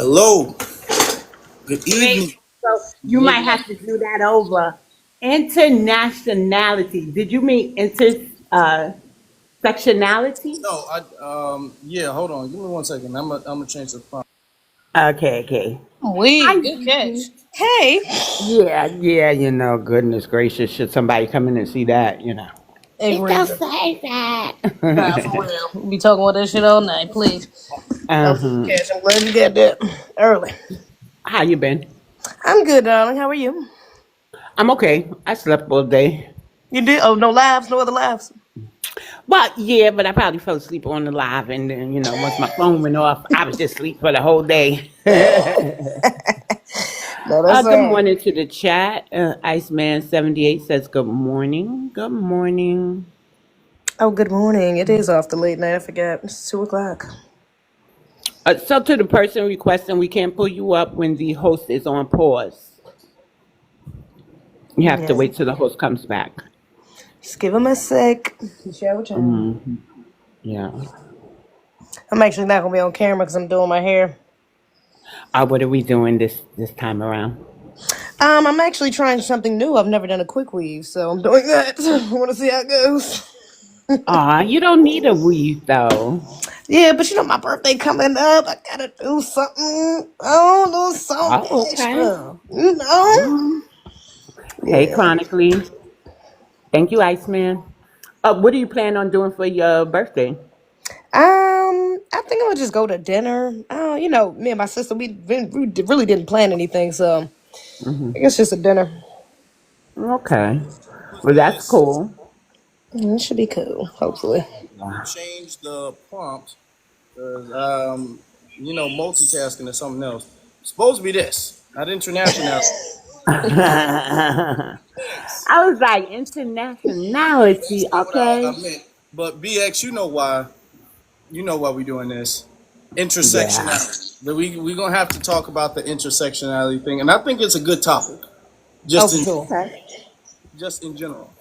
Hello, good Great. evening. So you might Yeah. have to do that over. Internationality. Did you mean sectionality? No, yeah. Hold on, give me 1 second. I'm gonna change the font. Okay, okay. Hi, We good Gigi. catch. Hey. Yeah, yeah, goodness gracious, should somebody come in and see that, It Agreed. don't say Nah, that. for real. We be talking about that shit all night, please. I'm good Uh-huh. catch. I'm glad you got that early. How you been? I'm good, darling. How are you? I'm okay. I slept all day. You did? Oh, no laughs, no other laughs. Well, yeah, but I probably fell asleep on the live, and then once my phone went off, I was just asleep for the whole day. No, that's Good all. morning to the chat. Iceman78 says good morning. Good morning. Oh, good morning. It is off the late night. I forgot. It's 2 o'clock. So to the person requesting, we can't pull you up when the host is on pause. You have to Yeah. wait till the host comes back. Just give him a sec. Share with you. Hmm. Yeah. I'm actually not gonna be on camera because I'm doing my hair. What are we doing this time around? I'm actually trying something new. I've never done a quick weave, so I'm doing that. I want to see how it goes. You don't need a weave though. Yeah, but my birthday coming up. I gotta do something. Oh, do something Oh, okay. extra. You know? Mm. Hey, Yeah. chronically. Thank you, Iceman. What do you plan on doing for your birthday? I think I'm gonna just go to dinner. Oh, me and my sister, really didn't plan anything, so I Hmm. guess just a dinner. Okay. Who's Well, that's this? cool. It should be cool, hopefully. Yeah. Change the prompt because multitasking is something else. Supposed to be this, not international. I Thanks. was like, internationality, That's not what I okay? meant. But BX, you know why? You know why we doing this? Yeah. Intersectionality. But we gonna have to talk about the intersectionality thing, and I think it's a good topic. Oh, Just for in sure. Okay. just in general.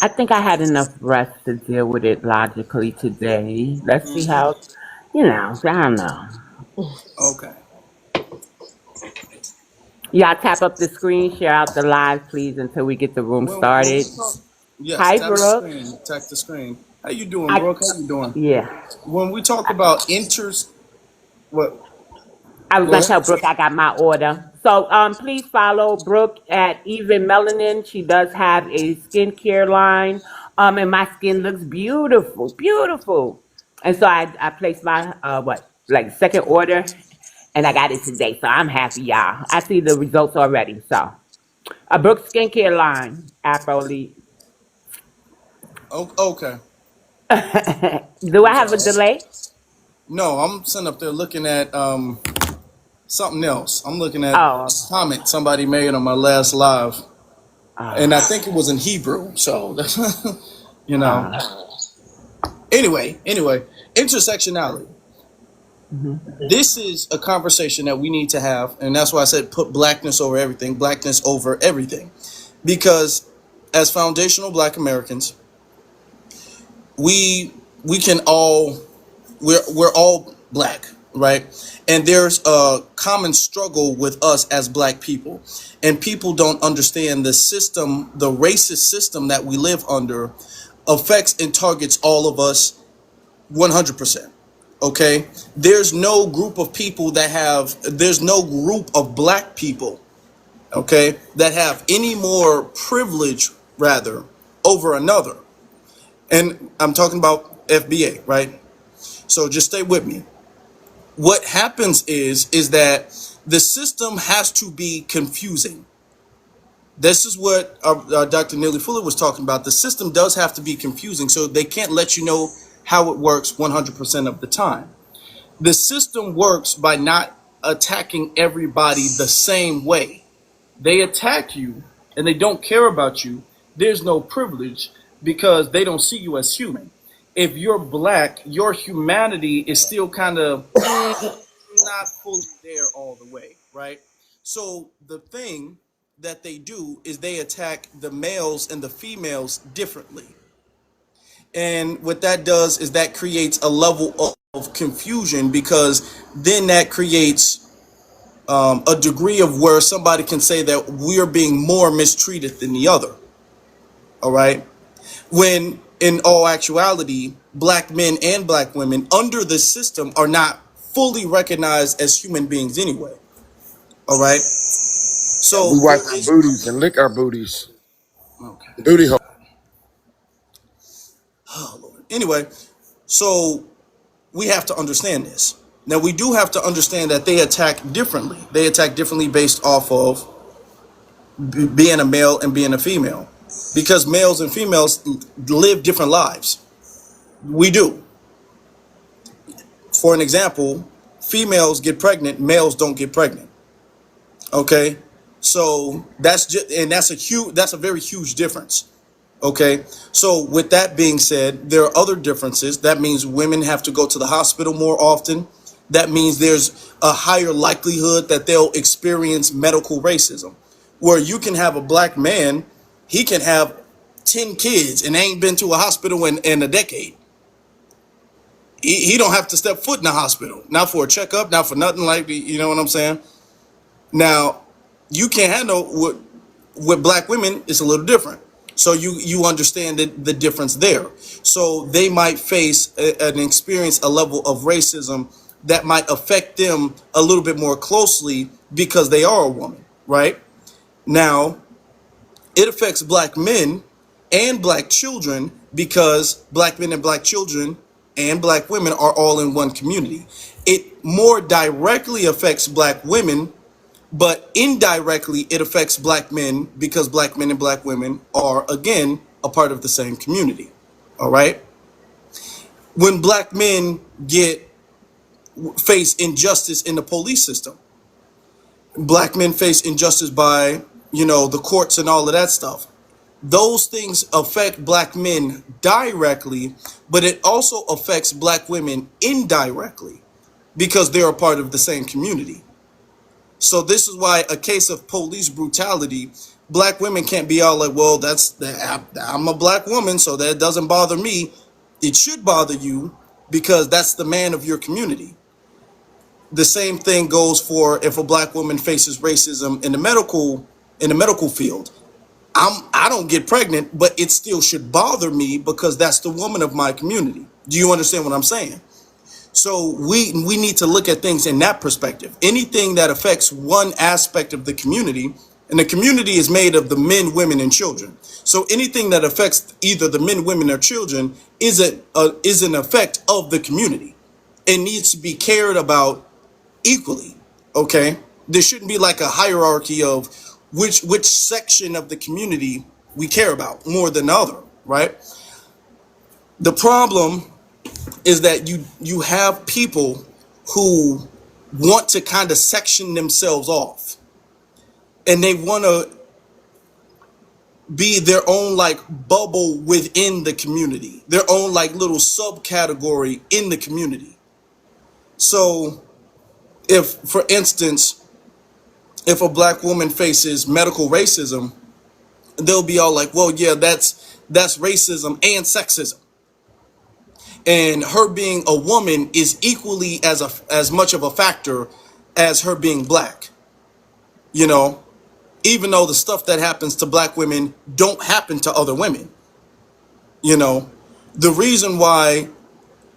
I think I had enough rest to deal with it logically today. Let's see Mhm. how, I don't know. Okay. Y'all tap up the screen, share out the live, please, until we get the room When we started. talk, yes, Hi, tap the Brooke. screen. Tap the screen. How you doing, I, Brooke? How you doing? yeah. When we talk about inters, what? I was Go gonna ahead. tell Brooke I got my order. So please follow Brooke at Even Melanin. She does have a skincare line. And my skin looks beautiful, beautiful. And so I placed my like second order and I got it today. So I'm happy, y'all. I see the results already. So a Brooke skincare line, Afro Elite. Okay. Do I have a delay? No, I'm sitting up there looking at something else. I'm looking at a Oh, comment somebody made on my last live, and I uh, think it was in Hebrew. So, you know. uh, Anyway, intersectionality. mhm. This is a conversation that we need to have, and that's why I said put blackness over everything, blackness over everything, because as foundational Black Americans, we we can all we're all black, right? And there's a common struggle with us as black people, and people don't understand the system, the racist system that we live under affects and targets all of us 100%. Okay, there's no group of black people, okay, that have any more privilege rather over another. And I'm talking about FBA, right? So just stay with me. What happens is that the system has to be confusing. This is what Dr. Neely Fuller was talking about. The system does have to be confusing, so they can't let you know how it works 100% of the time. The system works by not attacking everybody the same way. They attack you and they don't care about you. There's no privilege because they don't see you as human. If you're black, your humanity is still kind of not fully there all the way, right? So the thing that they do is they attack the males and the females differently. And what that does is that creates a level of confusion, because then that creates a degree of where somebody can say that we're being more mistreated than the other. All right. When in all actuality, black men and black women under the system are not fully recognized as human beings anyway. All right. And we So wipe there our is. booties and lick our booties. Okay. Booty hole. Oh, Lord. Anyway, so we have to understand this. Now, we do have to understand that they attack differently. They attack differently based off of being a male and being a female, because males and females live different lives. We do. For an example, females get pregnant, males don't get pregnant. Okay, so that's just, and that's a very huge difference. Okay, so with that being said, there are other differences. That means women have to go to the hospital more often. That means there's a higher likelihood that they'll experience medical racism, where you can have a black man, he can have 10 kids and ain't been to a hospital in a decade. He don't have to step foot in the hospital, not for a checkup, not for nothing, like, you know what I'm saying? Now, you can't handle with black women. It's a little different. So you understand the difference there. So they might face an experience, a level of racism that might affect them a little bit more closely because they are a woman, right? Now, it affects black men and black children because black men and black children and black women are all in one community. It more directly affects black women, but indirectly it affects black men because black men and black women are, again, a part of the same community. All right. When black men get face injustice in the police system, black men face injustice by, the courts and all of that stuff. Those things affect black men directly, but it also affects black women indirectly because they're a part of the same community. So this is why a case of police brutality, black women can't be all like, well, I'm a black woman, so that doesn't bother me. It should bother you because that's the man of your community. The same thing goes for if a black woman faces racism in the medical field. I don't get pregnant, but it still should bother me because that's the woman of my community. Do you understand what I'm saying? So we need to look at things in that perspective. Anything that affects one aspect of the community, and the community is made of the men, women, and children. So anything that affects either the men, women, or children is an effect of the community. It needs to be cared about equally. Okay, there shouldn't be like a hierarchy of which section of the community we care about more than the other, right? The problem is that you have people who want to kind of section themselves off, and they want to be their own like bubble within the community, their own like little subcategory in the community. So if, for instance, if a black woman faces medical racism, they'll be all like, well, yeah, that's racism and sexism. And her being a woman is equally as much of a factor as her being black. You know, even though the stuff that happens to black women don't happen to other women. You know, the reason why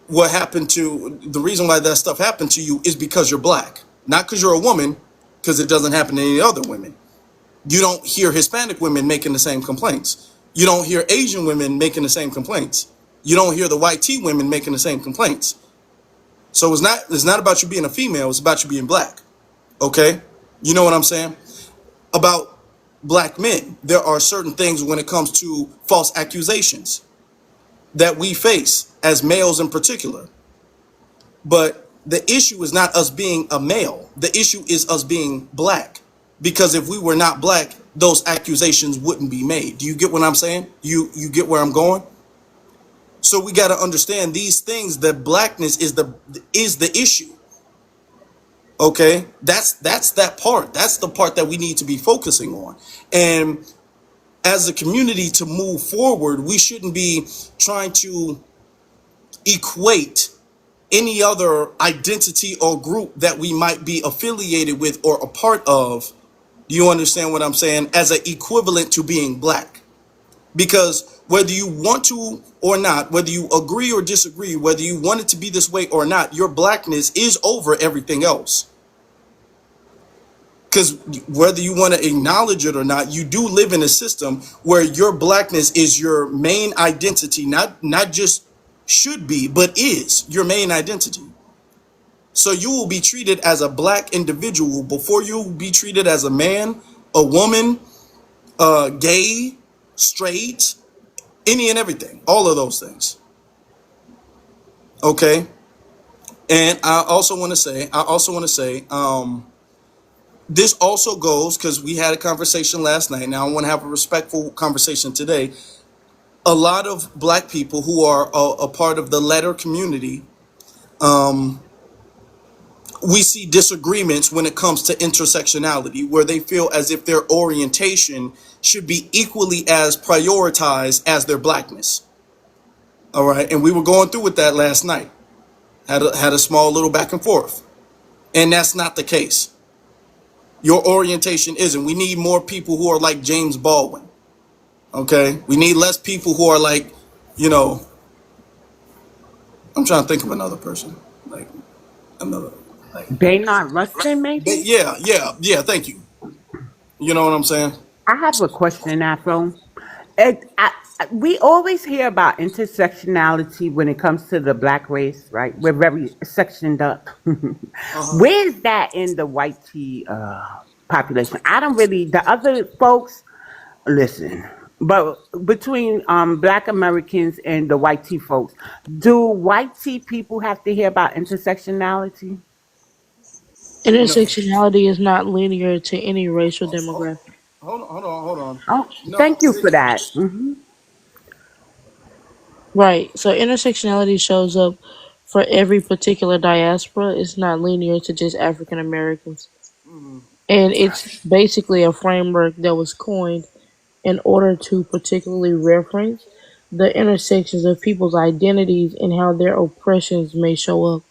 the reason why that stuff happened to you is because you're black, not because you're a woman, because it doesn't happen to any other women. You don't hear Hispanic women making the same complaints. You don't hear Asian women making the same complaints. You don't hear the white tea women making the same complaints. So it's not about you being a female, it's about you being black. Okay? You know what I'm saying? About black men, there are certain things when it comes to false accusations that we face as males in particular. But the issue is not us being a male. The issue is us being black. Because if we were not black, those accusations wouldn't be made. Do you get what I'm saying? You get where I'm going? So we got to understand these things, that blackness is the issue. Okay? That's that part. That's the part that we need to be focusing on. And as a community, to move forward, we shouldn't be trying to equate any other identity or group that we might be affiliated with or a part of. Do you understand what I'm saying? As an equivalent to being black. Because whether you want to or not, whether you agree or disagree, whether you want it to be this way or not, your blackness is over everything else. Because whether you want to acknowledge it or not, you do live in a system where your blackness is your main identity, not just should be, but is your main identity. So you will be treated as a black individual before you will be treated as a man, a woman, gay, straight, any and everything, all of those things. Okay. And I also want to say, this also goes because we had a conversation last night. Now I want to have a respectful conversation today. A lot of black people who are a part of the letter community, we see disagreements when it comes to intersectionality, where they feel as if their orientation should be equally as prioritized as their blackness. All right, and we were going through with that last night. Had a small little back and forth, and that's not the case. Your orientation isn't. We need more people who are like James Baldwin. Okay, we need less people who are like, you know, I'm trying to think of another person, like another, like, Baynard Rustin, maybe. yeah, yeah, yeah. Thank you. You know what I'm saying? I have a question, Afro. We always hear about intersectionality when it comes to the black race, right? We're very sectioned up. Uh huh. Where's that in the white tea population? I don't really, the other folks, listen, but between black Americans and the white tea folks, do white tea people have to hear about intersectionality? No. Intersectionality is not linear to any racial Oh, oh, demographic. hold on. Oh, No, thank you for that. Right. So intersectionality shows up for every particular diaspora. It's not linear to just African Americans. And it's basically a framework that was coined in order to particularly reference the intersections of people's identities and how their oppressions may show up.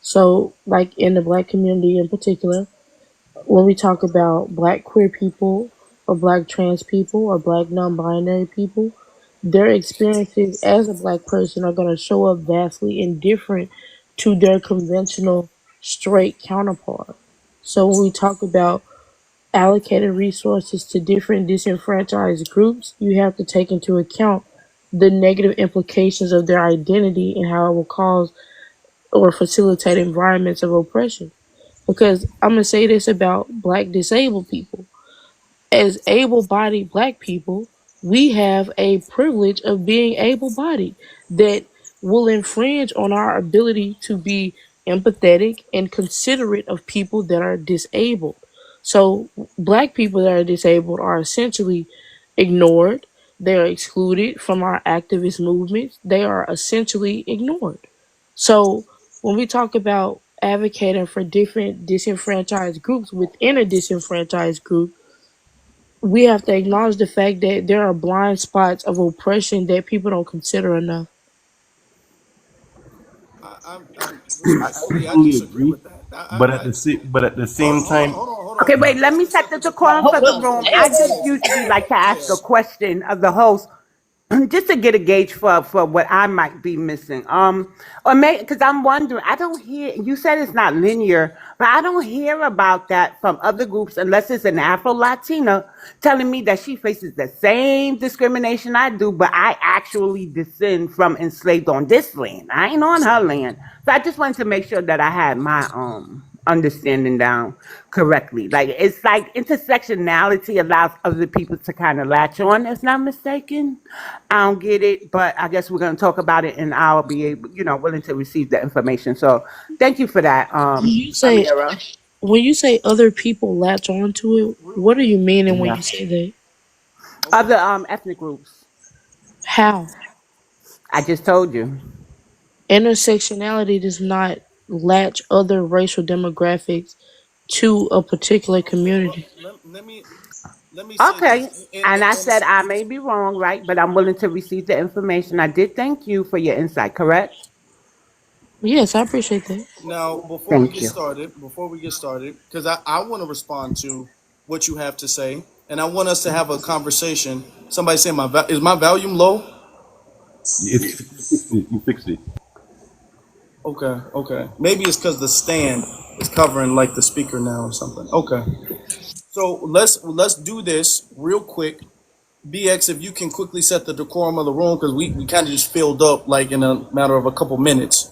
So, like in the black community in particular, when we talk about black queer people or black trans people or black non-binary people, their experiences as a black person are going to show up vastly indifferent to their conventional straight counterpart. So when we talk about allocated resources to different disenfranchised groups, you have to take into account the negative implications of their identity and how it will cause or facilitate environments of oppression. Because I'm gonna say this about black disabled people. As able bodied black people, we have a privilege of being able bodied that will infringe on our ability to be empathetic and considerate of people that are disabled. So, black people that are disabled are essentially ignored, they are excluded from our activist movements, they are essentially ignored. So, when we talk about advocating for different disenfranchised groups within a disenfranchised group, we have to acknowledge the fact that there are blind spots of oppression that people don't consider enough. I'm I respectfully, I definitely disagree agree, with that. but at the Hold, same hold on, time, hold on, hold Okay, on. wait, let Let's me respect set the what your decorum point for is. the Hold up. room. Let's I Damn. just respect. usually like to ask Yeah. a question of the host just to get a gauge for what I might be missing. Or may because I'm wondering, I don't hear you said it's not linear, but I don't hear about that from other groups unless it's an Afro Latina telling me that she faces the same discrimination I do, but I actually descend from enslaved on this land. I ain't on her land. So I just wanted to make sure that I had my understanding down correctly. Like it's like intersectionality allows other people to kind of latch on, if not mistaken. I don't get it, but I guess we're gonna talk about it and I'll be able, willing to receive the information. So thank you for that, When you say Amira. when you say other people latch onto it, what are you meaning when Yeah. you say that? Okay. Other ethnic groups. How? I just told you. Intersectionality does not latch other racial demographics to a particular Okay. Well, community. let me say this. Okay. And I said I may be wrong, right? But I'm willing to receive the information. I did thank you for your insight, correct? Yes, I appreciate that. Now, Thank you. before we get started, because I want to respond to what you have to say, and I want us to have a conversation. Somebody say is my volume low? You fixed it. You fixed it. Okay, okay. Maybe it's because the stand is covering like the speaker now or something. Okay. So let's do this real quick. BX, if you can quickly set the decorum of the room, because we kind of just filled up like in a matter of a couple minutes.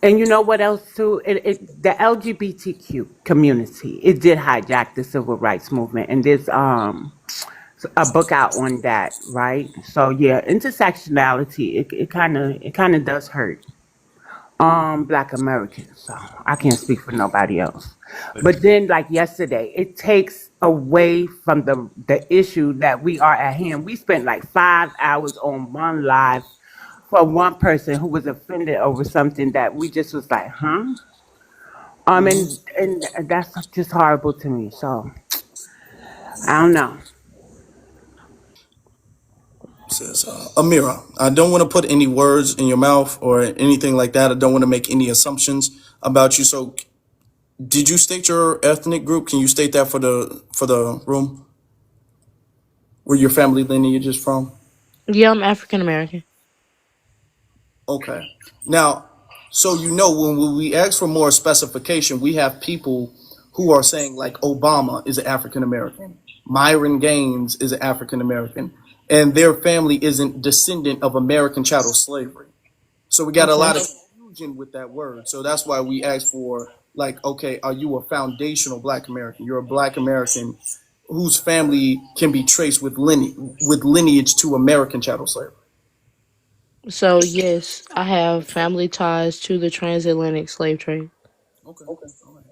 And you know what else too? The LGBTQ community, it did hijack the civil rights movement, and there's a book out on that, right? So yeah, intersectionality, it kind of does hurt Black Americans. So I can't speak for nobody else. But then, like yesterday, it takes away from the issue that we are at hand. We spent like 5 hours on one live for one person who was offended over something that we just was like, huh? And that's just horrible to me. So I don't know. Says Amira, I don't want to put any words in your mouth or anything like that. I don't want to make any assumptions about you. So, did you state your ethnic group? Can you state that for the room? Where your family lineage is from? Yeah, I'm African American. Okay. Now, so you know when we ask for more specification, we have people who are saying like Obama is an African American, Myron Gaines is an African American, and their family isn't descendant of American chattel slavery. So we got a Okay. lot of confusion with that word. So that's why we ask for like, okay, are you a foundational Black American? You're a Black American whose family can be traced with lineage to American chattel slavery. So yes, I have family ties to the transatlantic slave trade. Okay. All right.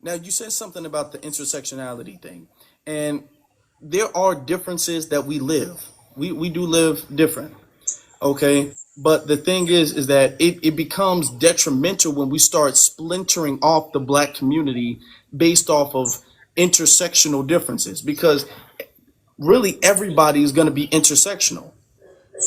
Now you said something about the intersectionality thing, and there are differences that we live. We do live different. Okay. But the thing is that it becomes detrimental when we start splintering off the Black community based off of intersectional differences, because really everybody is going to be intersectional.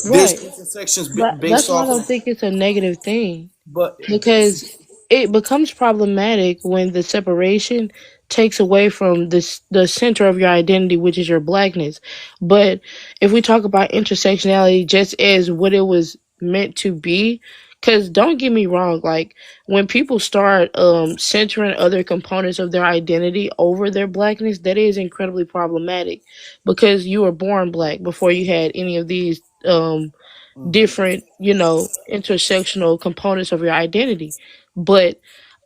There's Right. intersections But based that's why I off of, don't think it's a negative thing. but Because it becomes problematic when the separation takes away from the center of your identity, which is your blackness. But if we talk about intersectionality just as what it was meant to be, because don't get me wrong, like when people start centering other components of their identity over their blackness, that is incredibly problematic because you were born black before you had any of these different, intersectional components of your identity. But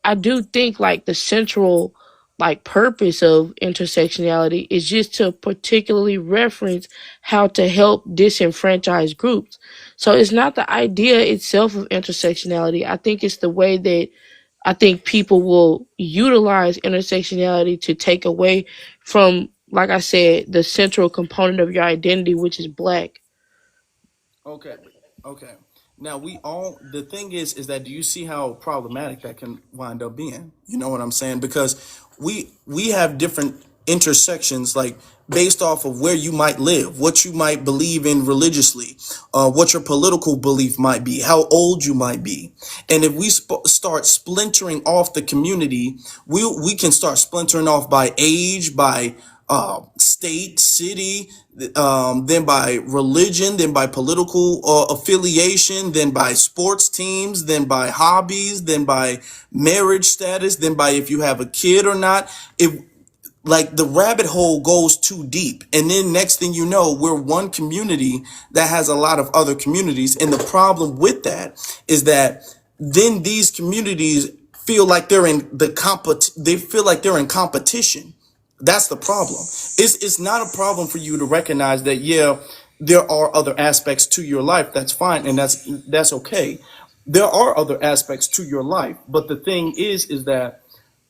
I do think like the central like purpose of intersectionality is just to particularly reference how to help disenfranchised groups. So it's not the idea itself of intersectionality. I think it's the way that I think people will utilize intersectionality to take away from, like I said, the central component of your identity, which is black. okay, okay. Now we all the thing is that do you see how problematic that can wind up being? You know what I'm saying? Because we have different intersections like based off of where you might live, what you might believe in religiously, what your political belief might be, how old you might be. And if we start splintering off the community, we can start splintering off by age, by state, city, then by religion, then by political affiliation, then by sports teams, then by hobbies, then by marriage status, then by if you have a kid or not. If like the rabbit hole goes too deep, and then next thing you know, we're one community that has a lot of other communities, and the problem with that is that then these communities feel like they're in they feel like they're in competition. That's the problem. It's not a problem for you to recognize that, yeah, there are other aspects to your life. That's fine, and that's okay. There are other aspects to your life, but the thing is that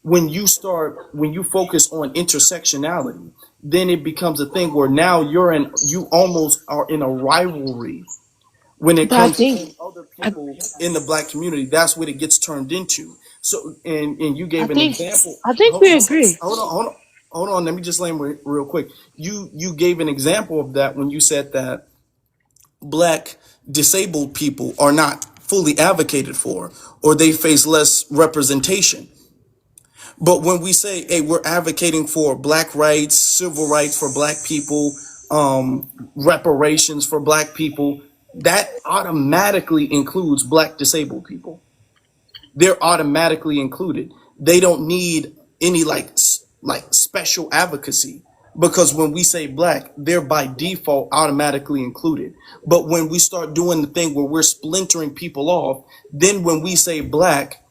when you focus on intersectionality, then it becomes a thing where now you almost are in a rivalry when it But I comes to think other I, people in the Black community. That's what it gets turned into. So, and you I gave an think example. I think Hold, we hold agree. hold on. Let me just land real quick. You gave an example of that when you said that black disabled people are not fully advocated for, or they face less representation. But when we say, hey, we're advocating for black rights, civil rights for black people, reparations for black people, that automatically includes black disabled people. They're automatically included. They don't need any like special advocacy, because when we say black, they're by default automatically included. But when we start doing the thing where we're splintering people off, then when we say black,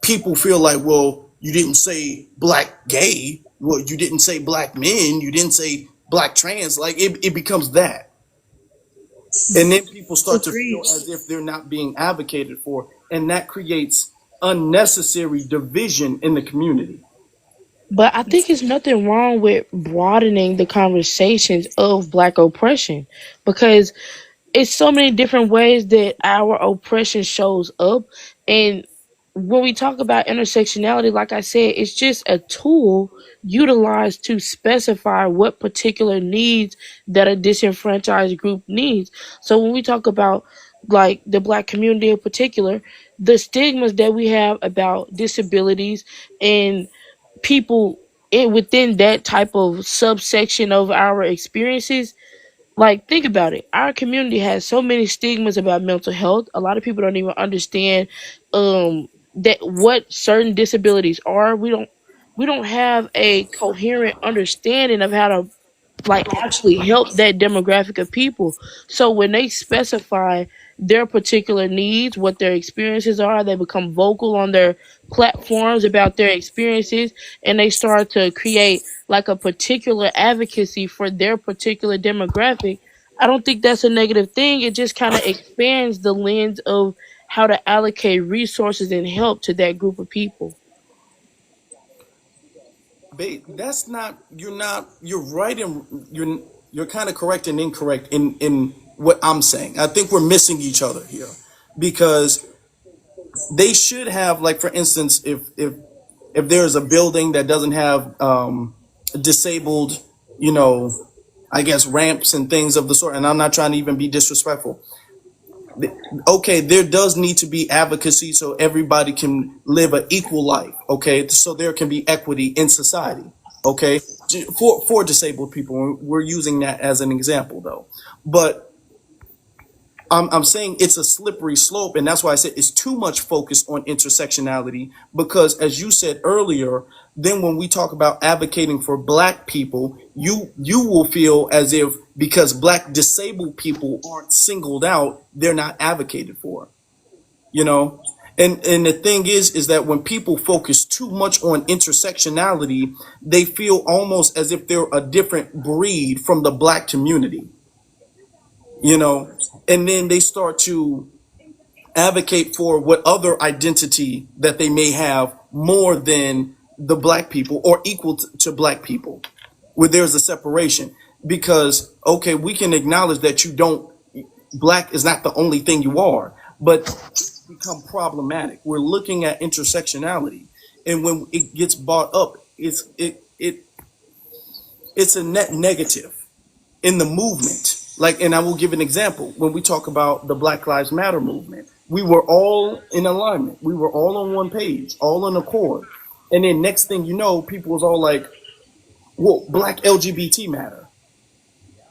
people feel like, well, you didn't say black gay, well, you didn't say black men, you didn't say black trans. Like it becomes that. And then people start to feel Agreed. as if they're not being advocated for. And that creates unnecessary division in the community. But I think it's nothing wrong with broadening the conversations of black oppression, because it's so many different ways that our oppression shows up. And when we talk about intersectionality, like I said, it's just a tool utilized to specify what particular needs that a disenfranchised group needs. So when we talk about like the black community in particular, the stigmas that we have about disabilities and people within that type of subsection of our experiences, like, think about it. Our community has so many stigmas about mental health. A lot of people don't even understand that what certain disabilities are. We don't have a coherent understanding of how to like actually help that demographic of people. So when they specify their particular needs, what their experiences are, they become vocal on their platforms about their experiences, and they start to create like a particular advocacy for their particular demographic. I don't think that's a negative thing. It just kind of expands the lens of how to allocate resources and help to that group of people. That's not, you're right, and you're kind of correct and incorrect in what I'm saying. I think we're missing each other here, because they should have, like, for instance, if there's a building that doesn't have disabled, you know, I guess ramps and things of the sort, and I'm not trying to even be disrespectful. Okay, there does need to be advocacy so everybody can live an equal life. Okay, so there can be equity in society. Okay, for disabled people, we're using that as an example though. But I'm saying it's a slippery slope, and that's why I said it's too much focus on intersectionality. Because as you said earlier, then when we talk about advocating for black people, you will feel as if because black disabled people aren't singled out, they're not advocated for. You know, and the thing is that when people focus too much on intersectionality, they feel almost as if they're a different breed from the black community. You know, and then they start to advocate for what other identity that they may have more than the black people or equal to black people, where there's a separation. Because okay, we can acknowledge that you don't, black is not the only thing you are, but it's become problematic. We're looking at intersectionality, and when it gets brought up, it's a net negative in the movement. Like, and I will give an example. When we talk about the Black Lives Matter movement, we were all in alignment. We were all on one page, all on accord. And then next thing you know, people was all like, well, black LGBT matter.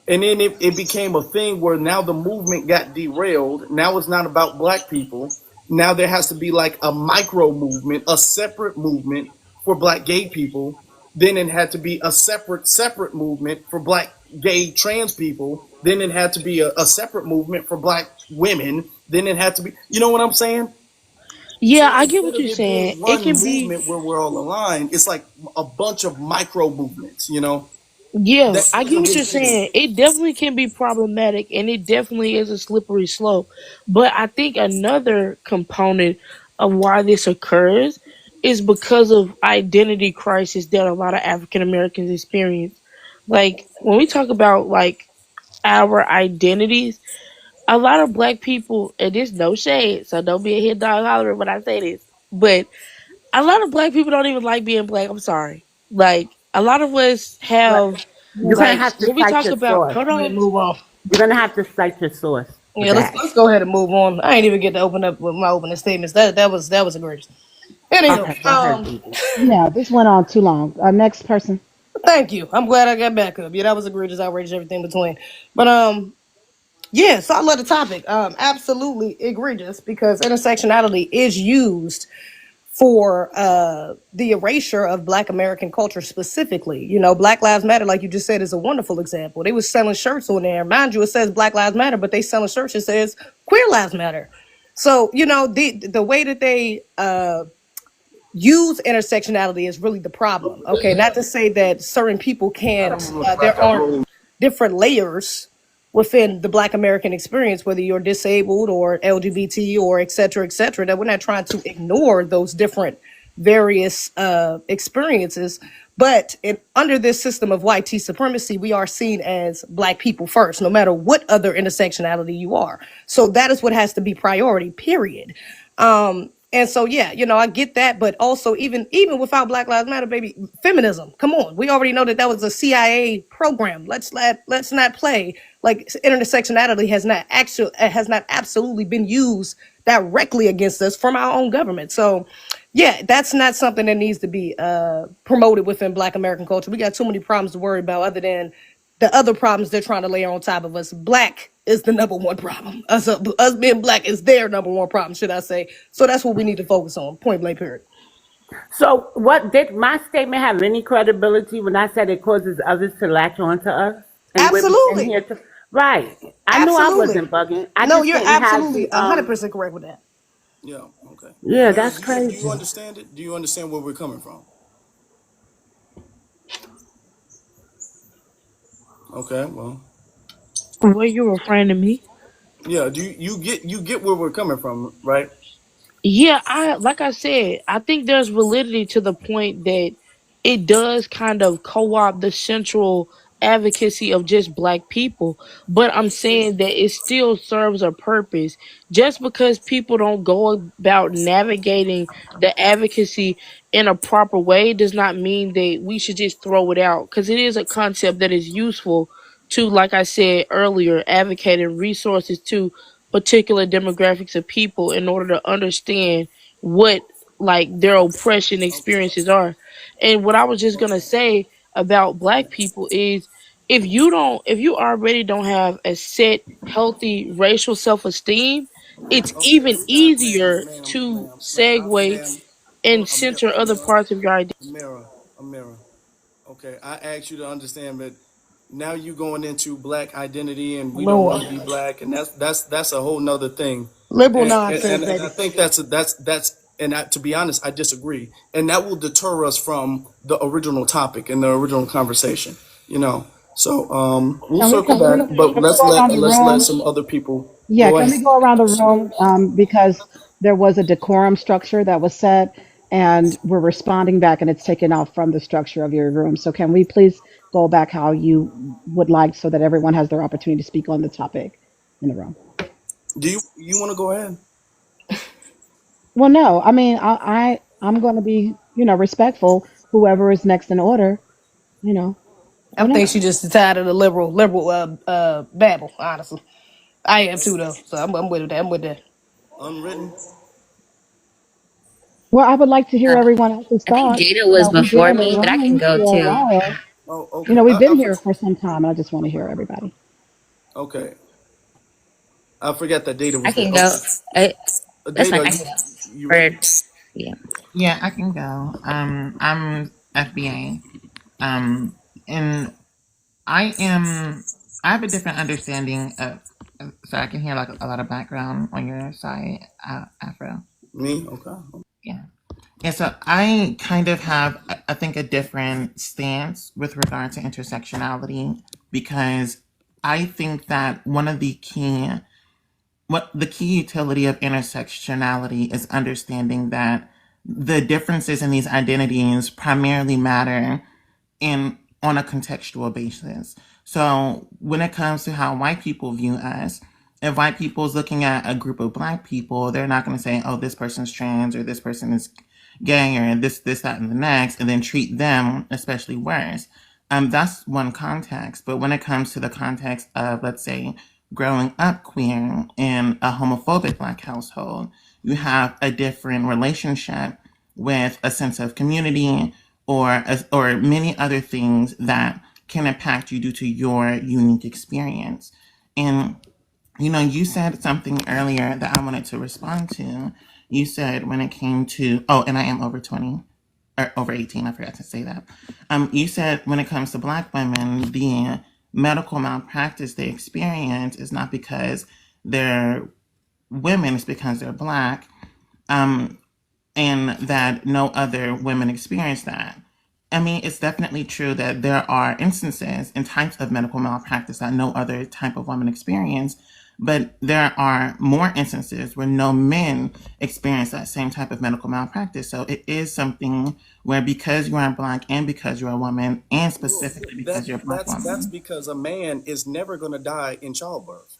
And then it became a thing where now the movement got derailed. Now it's not about black people. Now there has to be like a micro movement, a separate movement for black gay people. Then it had to be a separate movement for black gay trans people. Then it had to be a separate movement for black women. Then it had to be, you know what I'm saying? Yeah, So I get instead what of you're it being saying. It one can be. movement where we're all aligned, it's like a bunch of micro movements, you know? Yeah, That I get doesn't what make you're sense. saying. It definitely can be problematic, and it definitely is a slippery slope. But I think another component of why this occurs is because of identity crisis that a lot of African Americans experience. Like when we talk about like our identities, a lot of black people, and there's no shade, so don't be a hit dog hollering when I say this, but a lot of black people don't even like being black. I'm sorry. Like a lot of us But have you're gonna like have to when we cite talk your about source. hold on. Move on. You're gonna have to cite your source. Yeah, that. let's go ahead and move on. I ain't even get to open up with my opening statements. That was egregious. Anywho, Okay, go ahead, Judy. Yeah, this went on too long. Next person. thank you. I'm glad I got back up. Yeah, that was egregious, outrageous, everything between. But yeah, so I love the topic. Absolutely egregious because intersectionality is used for the erasure of Black American culture specifically. You know, Black Lives Matter, like you just said, is a wonderful example. They was selling shirts on there. Mind you, it says Black Lives Matter, but they selling shirts that says Queer Lives Matter. So, you know, the way that they use intersectionality is really the problem. Okay, not to say that certain people can't, there aren't different layers within the Black American experience, whether you're disabled or LGBT or et cetera, that we're not trying to ignore those different various experiences. But under this system of white T supremacy, we are seen as Black people first, no matter what other intersectionality you are. So that is what has to be priority, period. And so yeah, you know, I get that, but also even without Black Lives Matter, baby, feminism. Come on, we already know that that was a CIA program. Let's not play like intersectionality has not absolutely been used directly against us from our own government. So yeah, that's not something that needs to be promoted within Black American culture. We got too many problems to worry about other than the other problems they're trying to layer on top of us. Black is the number one problem. Us being Black is their number one problem, should I say. So that's what we need to focus on, point blank period. So, what did my statement have any credibility when I said it causes others to latch on to us, and we're in Absolutely. here to right? I knew I Absolutely. wasn't bugging. I No, just you're didn't have absolutely the 100% correct with that. Yeah. Okay. Yeah, Amira, that's do you crazy. understand it? Do you understand where we're coming from? Okay. Well. Were you referring to me? Yeah. Do you get where we're coming from, right? Yeah, I like I said, I think there's validity to the point that it does kind of co-opt the central advocacy of just black people, but I'm saying that it still serves a purpose. Just because people don't go about navigating the advocacy in a proper way does not mean that we should just throw it out, because it is a concept that is useful to, like I said earlier, advocating resources to particular demographics of people in order to understand what like their oppression experiences are. And what I was just gonna say about black people is, if you already don't have a set healthy racial self-esteem, it's Okay. even Ma'am, easier ma'am, to ma'am, segue ma'am. and Amira, center other parts of your identity. Amira. Okay, I asked you to understand that now you going into black identity and we don't want Lord. to be black, and that's a whole nother thing. Liberal And nonsense, I baby. think that's and to be honest, I disagree, and that will deter us from the original topic and the original conversation. You know, so we'll Can we circle can back, we but can we go around the let's let room? some other people Yeah, go can ahead. we go around the room? Because there was a decorum structure that was set, and we're responding back, and it's taken off from the structure of your room. So can we please go back how you would like, so that everyone has their opportunity to speak on the topic in the room? Do you want to go ahead? Well, no, I mean, I'm going to be, respectful. Whoever is next in order, you know, I think whenever. she just tired of the liberal babble, honestly. I am too though. So I'm with that. I'm with that. Unwritten. Well, I would like to hear Uh, everyone else's I think thoughts. Jada was We've been before in the me, but I can room go for a too. while. Oh, okay. We've been here for some time, and I just want to hear everybody. Okay. I forgot that data I was there. can go. Okay. Uh, that's fine. Data, I can go. you ready? Or yeah. Yeah, I can go. I'm FBA. And I am. I have a different understanding of. So I can hear like a lot of background on your side, Afro. Me? Okay. Yeah. Yeah. So I kind of have, I think, a different stance with regard to intersectionality, because I think that one of the key what the key utility of intersectionality is understanding that the differences in these identities primarily matter in on a contextual basis. So when it comes to how white people view us, if white people is looking at a group of black people, they're not going to say, "Oh, this person's trans," or "This person is gay," or this, that, and the next, and then treat them especially worse. That's one context. But when it comes to the context of, let's say, growing up queer in a homophobic Black household, you have a different relationship with a sense of community or many other things that can impact you due to your unique experience. And you said something earlier that I wanted to respond to. You said when it came to, oh, and I am over 20 or over 18, I forgot to say that. You said when it comes to Black women, the medical malpractice they experience is not because they're women, it's because they're Black. Um, and that no other women experience that. I mean, it's definitely true that there are instances and types of medical malpractice that no other type of woman experience, but there are more instances where no men experience that same type of medical malpractice. So it is something where because you are Black and because you're a woman, and Well, specifically because you're a Black that's woman. because a man is never going to die in childbirth.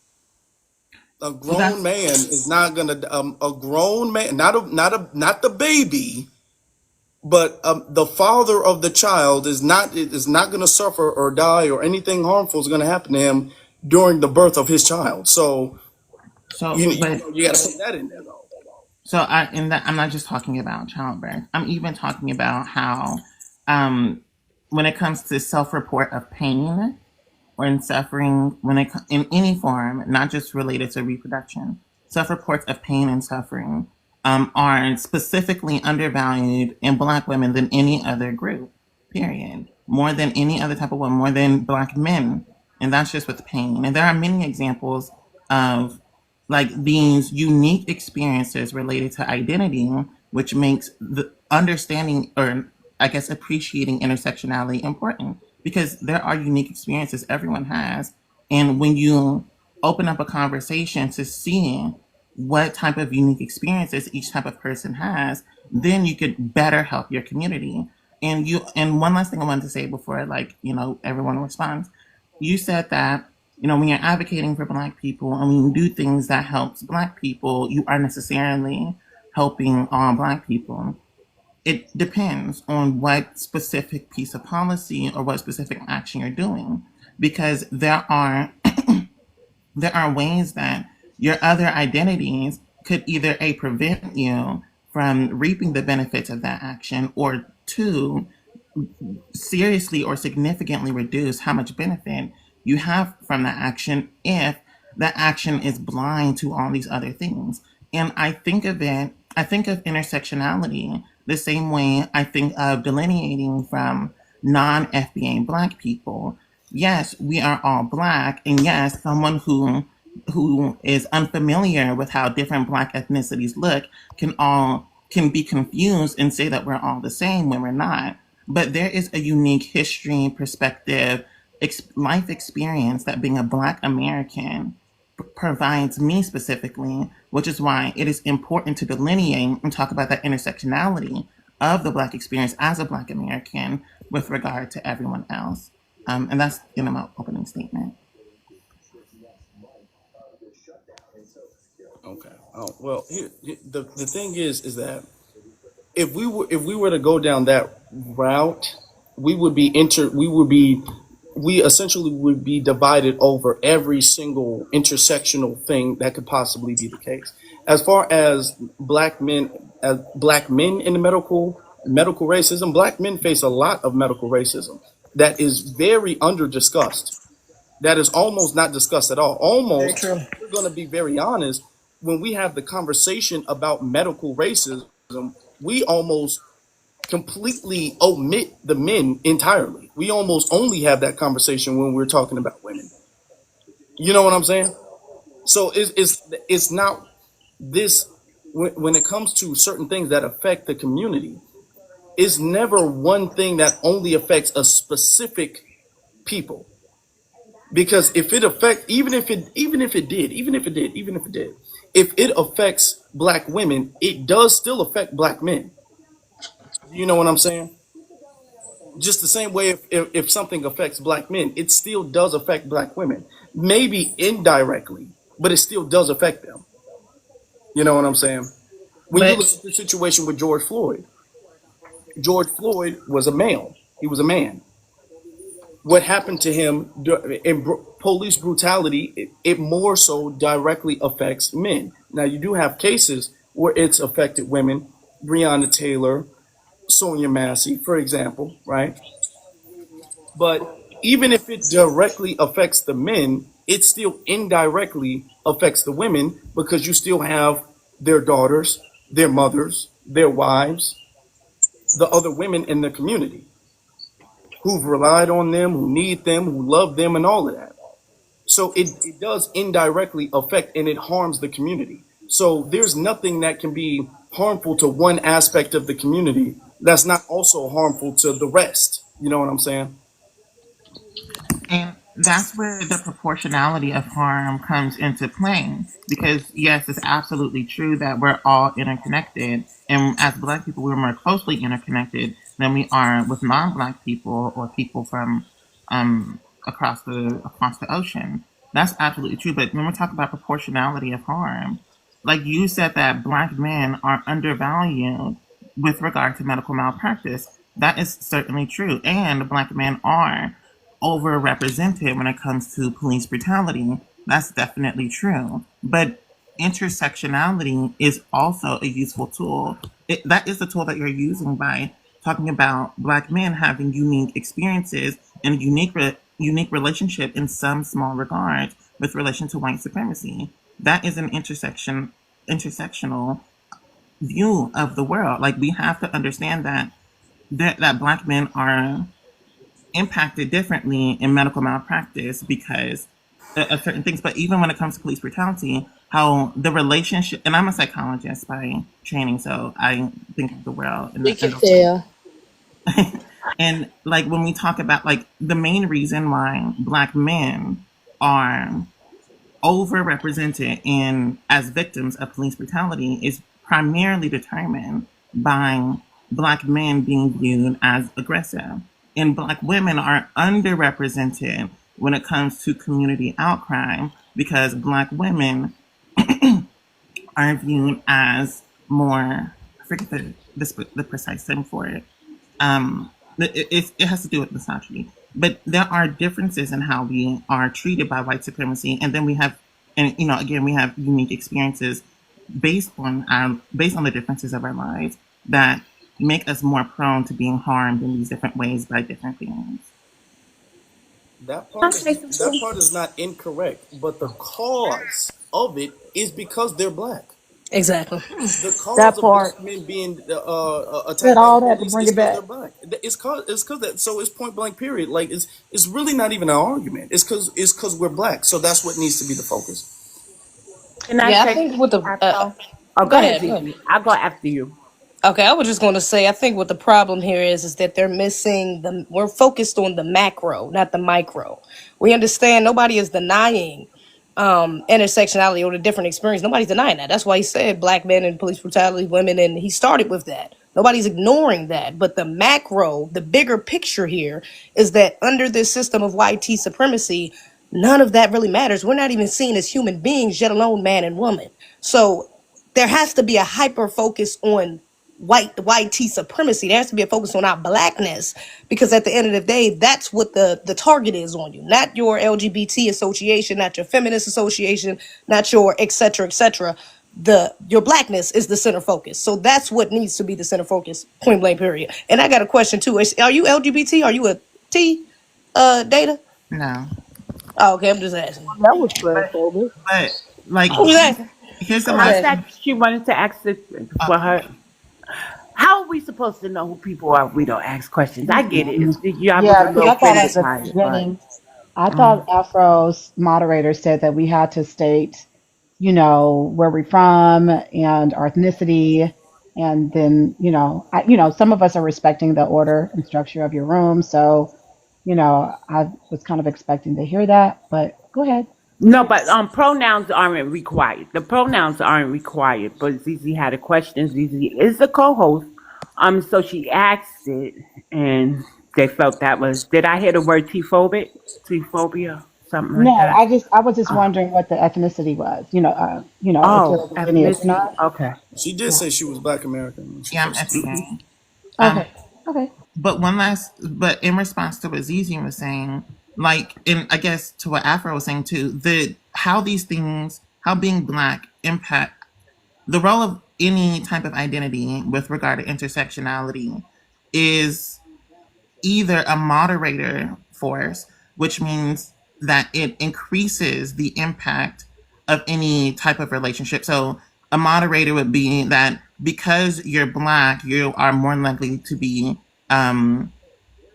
A Well, grown that's man is not going to a grown man, not the baby, but the father of the child is not going to suffer or die or anything harmful is going to happen to him during the birth of his child. So so, you got to put that in there though. So in that, I'm not just talking about childbirth. I'm even talking about how, um, when it comes to self-report of pain, or in suffering in any form, not just related to reproduction. Self-reports of pain and suffering are specifically undervalued in Black women than any other group. Period. More than any other type of woman, more than Black men, and that's just with pain. And there are many examples of like these unique experiences related to identity, which makes the understanding or I guess appreciating intersectionality important because there are unique experiences everyone has. And when you open up a conversation to see what type of unique experiences each type of person has, then you could better help your community. And one last thing I wanted to say before everyone responds. You said that when you're advocating for Black people and when you do things that helps Black people, you are necessarily helping all Black people. It depends on what specific piece of policy or what specific action you're doing, because there are ways that your other identities could either a prevent you from reaping the benefits of that action, or two, seriously or significantly reduce how much benefit you have from that action if that action is blind to all these other things. And I think of intersectionality the same way I think of delineating from non FBA Black people. Yes, we are all Black, and yes, someone who is unfamiliar with how different Black ethnicities look can be confused and say that we're all the same when we're not. But there is a unique history, perspective, life experience that being a Black American provides me specifically, which is why it is important to delineate and talk about that intersectionality of the Black experience as a Black American with regard to everyone else. And that's my opening statement. Okay. Oh, well, the thing is that if we were to go down that route, we essentially would be divided over every single intersectional thing that could possibly be the case. As far as black men in the medical racism, black men face a lot of medical racism that is very under discussed. That is almost not discussed at all. Very Almost, true. we're going to be very honest, when we have the conversation about medical racism, we almost completely omit the men entirely. We almost only have that conversation when we're talking about women. You know what I'm saying? So it's not this when it comes to certain things that affect the community. It's never one thing that only affects a specific people. Because if it affect even if it did, if it affects black women, it does still affect black men. You know what I'm saying? Just the same way if something affects black men, it still does affect black women. Maybe indirectly, but it still does affect them. You know what I'm saying? When you look But at the situation with George Floyd was a male. He was a man. what happened to him in police brutality, it more so directly affects men. Now, you do have cases where it's affected women, Breonna Taylor, Sonia Massey, for example, right? But even if it directly affects the men, it still indirectly affects the women because you still have their daughters, their mothers, their wives, the other women in the community who've relied on them, who need them, who love them, and all of that. So it does indirectly affect and it harms the community. So there's nothing that can be harmful to one aspect of the community that's not also harmful to the rest. You know what I'm saying? And that's where the proportionality of harm comes into play. Because, yes, it's absolutely true that we're all interconnected. And as Black people, we're more closely interconnected than we are with non Black people or people from across the ocean. That's absolutely true. But when we talk about proportionality of harm, like you said, that Black men are undervalued with regard to medical malpractice. That is certainly true. And Black men are overrepresented when it comes to police brutality. That's definitely true. But intersectionality is also a useful tool. That is the tool that you're using by talking about Black men having unique experiences and a unique relationship in some small regard with relation to white supremacy. That is an intersectional view of the world. Like, we have to understand that Black men are impacted differently in medical malpractice because of certain things. But even when it comes to police brutality, how the relationship, and I'm a psychologist by training, so I think of the world We in can those tell. ways. And like when we talk about like the main reason why Black men are overrepresented in as victims of police brutality is primarily determined by Black men being viewed as aggressive. And Black women are underrepresented when it comes to community outcry because Black women are viewed as more, I forget the precise term for it, it has to do with misogyny. But there are differences in how we are treated by white supremacy, and then we have, and again, we have unique experiences based on the differences of our lives that make us more prone to being harmed in these different ways by different things. That Can part I is say something? not incorrect, but the cause of it is because they're black. Exactly. The cause That of part. black men being Said attacked by the all that to police bring is it because they're back. black. It's cause that. So it's point blank. Period. Like it's really not even an argument. It's cause we're black. So that's what needs to be the focus. Can I Yeah, I say think with something the also? Oh, go go ahead, ahead, go ahead. Zizi. I'll go after you. Okay, I was just going to say, I think what the problem here is that they're missing the. We're focused on the macro, not the micro. We understand nobody is denying intersectionality or the different experience. Nobody's denying that. That's why he said black men and police brutality, women, and he started with that. Nobody's ignoring that. But the macro, the bigger picture here is that under this system of white T supremacy, none of that really matters. We're not even seen as human beings, yet alone man and woman. So there has to be a hyper focus on white T supremacy. There has to be a focus on our blackness because at the end of the day, that's what the target is on you, not your LGBT association, not your feminist association, not your et cetera, et cetera. Your blackness is the center focus. So that's what needs to be the center focus, point blank period. And I got a question too. Are you LGBT? Are you a T data? No, Oh, okay, I'm just asking. That was but transphobic. like I'm just asking. here's the I'm just I last asking. said thing. she wanted to ask it Uh, for her. How are we supposed to know who people are if we don't ask questions? I get it. I was Yeah, a because little I thought at offended the by it, but beginning, I thought Afro's moderator said that we had to state, where we're from and our ethnicity, and then, some of us are respecting the order and structure of your room. So, I was kind of expecting to hear that, but go ahead. no, but pronouns aren't required. The pronouns aren't required. But Zizi had a question. Zizi is the co-host, so she asked it, and they felt that was. Did I hear the word T-phobic, T-phobia, something like No, that? I was just Oh, wondering what the ethnicity was. If there oh, was lineage or ethnicity. not. Okay. She did Yeah. say she was black American when she yeah, I'm first started. FBA. Um, Okay. Okay. But in response to what Zizi was saying, like, and I guess to what Afro was saying too, how these things, how being Black impact the role of any type of identity with regard to intersectionality is either a moderator force, which means that it increases the impact of any type of relationship. So a moderator would be that because you're Black, you are more likely to be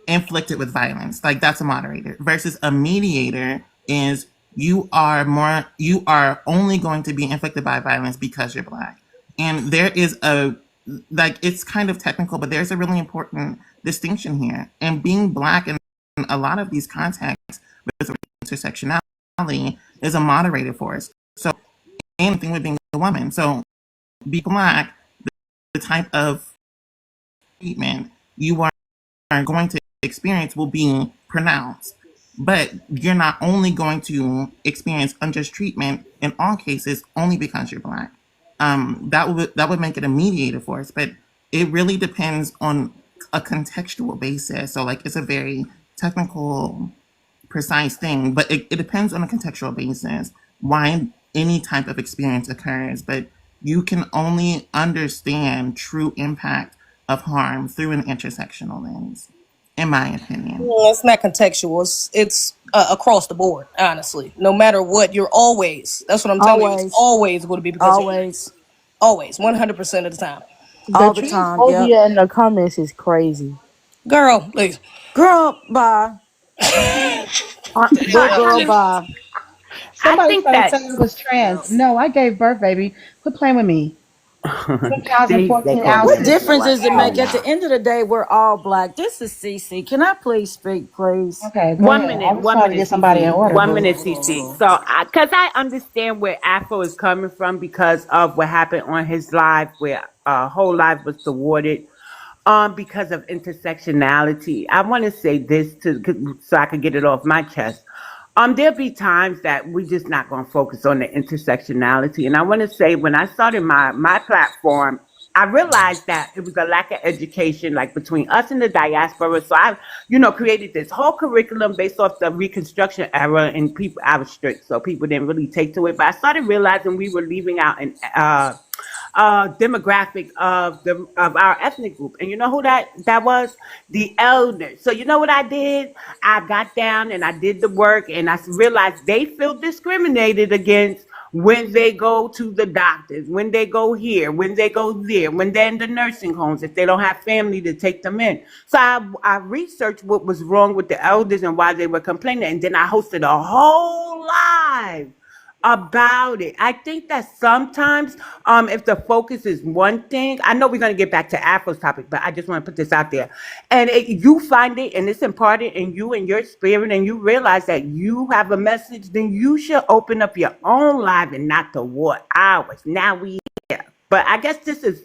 inflicted with violence. Like, that's a moderator. Versus a mediator is you are only going to be inflicted by violence because you're Black. And there is it's kind of technical, but there's a really important distinction here. And being Black in a lot of these contexts with intersectionality is a moderator force. So anything with being a woman. So be Black, the type of treatment you are going to experience will be pronounced. But you're not only going to experience unjust treatment in all cases only because you're Black. That would make it a mediator force, but it really depends on a contextual basis. So, like, it's a very technical, precise thing, but it depends on a contextual basis why any type of experience occurs. But you can only understand true impact of harm through an intersectional lens, in my opinion. Well, it's not contextual. It's across the board. Honestly, no matter what, you're always. That's what I'm telling you. It's Always. always going to be because you're Always. always 100% of the time. The All the time. Yep. transphobia in the comments is crazy. Girl, please. Girl, bye. So Good girl, bye. I Somebody's think trying to that say I was trans. No, I gave birth, baby. Quit playing with me. they 2014 call me What ounces. Mr. difference White. does it Oh make? At no. the end of the day, we're all Black. This is Cece. Can I please speak, please? Okay, go One ahead. I minute, was one trying to minute, get somebody in CC. order, One boo. minute, CC. So, because I understand where Afro is coming from because of what happened on his live, where whole life was thwarted, because of intersectionality. I want to say this so I can get it off my chest. There'll be times that we just not going to focus on the intersectionality, and I want to say when I started my platform, I realized that it was a lack of education, like between us and the diaspora. So I, created this whole curriculum based off the Reconstruction era, and people, I was strict, so people didn't really take to it. But I started realizing we were leaving out an demographic of our ethnic group. And you know who that was? The elders. So you know what I did? I got down and I did the work, and I realized they feel discriminated against when they go to the doctors, when they go here, when they go there, when they're in the nursing homes, if they don't have family to take them in. So I researched what was wrong with the elders and why they were complaining, and then I hosted a whole live about it. I think that sometimes, if the focus is one thing, I know we're going to get back to Afro's topic, but I just want to put this out there. And you find it and it's imparted in you and your spirit, and you realize that you have a message, then you should open up your own live and not the war hours. Now we here. But I guess this is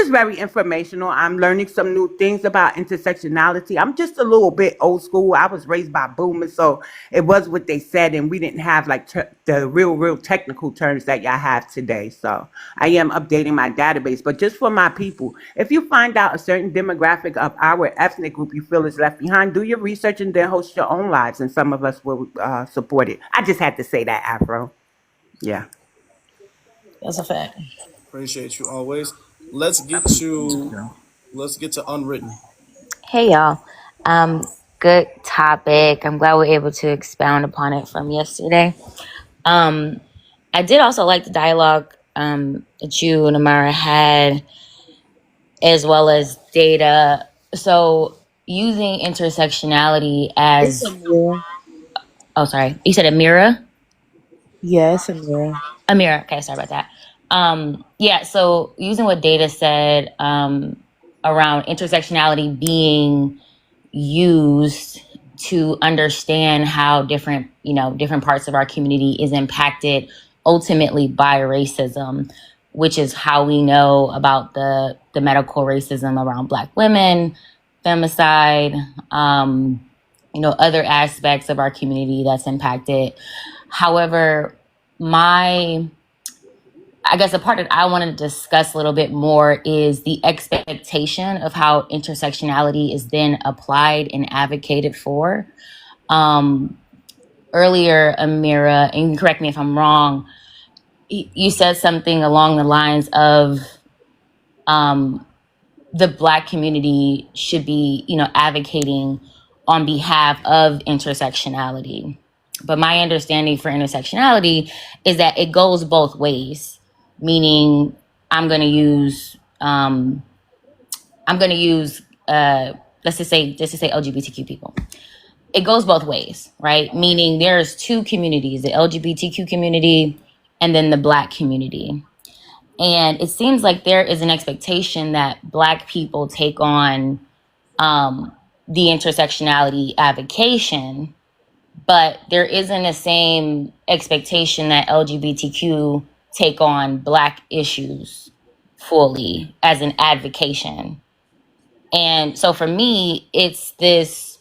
very informational. I'm learning some new things about intersectionality. I'm just a little bit old school. I was raised by boomers, so it was what they said, and we didn't have like the real technical terms that y'all have today. So I am updating my database. But just for my people, if you find out a certain demographic of our ethnic group you feel is left behind, do your research and then host your own lives, and some of us will support it. I just had to say that, Afro. Yeah. That's a fact. Appreciate you always. Let's get to unwritten. Hey y'all. Good topic. I'm glad we're able to expound upon it from yesterday. Um, I did also like the dialogue that you and Amara had, as well as data. So using intersectionality It's as, a mirror. oh, sorry, you said a mirror? Yeah, it's a mirror. Amira, okay, sorry about that. Yeah, so using what data said around intersectionality being used to understand how different parts of our community is impacted ultimately by racism, which is how we know about the medical racism around Black women, femicide, other aspects of our community that's impacted. However, my I guess the part that I want to discuss a little bit more is the expectation of how intersectionality is then applied and advocated for. Um, Earlier, Amira, and you can correct me if I'm wrong, you said something along the lines of um, the Black community should be, advocating on behalf of intersectionality. But my understanding for intersectionality is that it goes both ways, meaning I'm going to use I'm going to use let's just say LGBTQ people. It goes both ways, right? Meaning there's two communities, the LGBTQ community and then the Black community. And it seems like there is an expectation that Black people take on the intersectionality avocation, but there isn't the same expectation that LGBTQ take on Black issues fully as an advocation. And so for me, it's this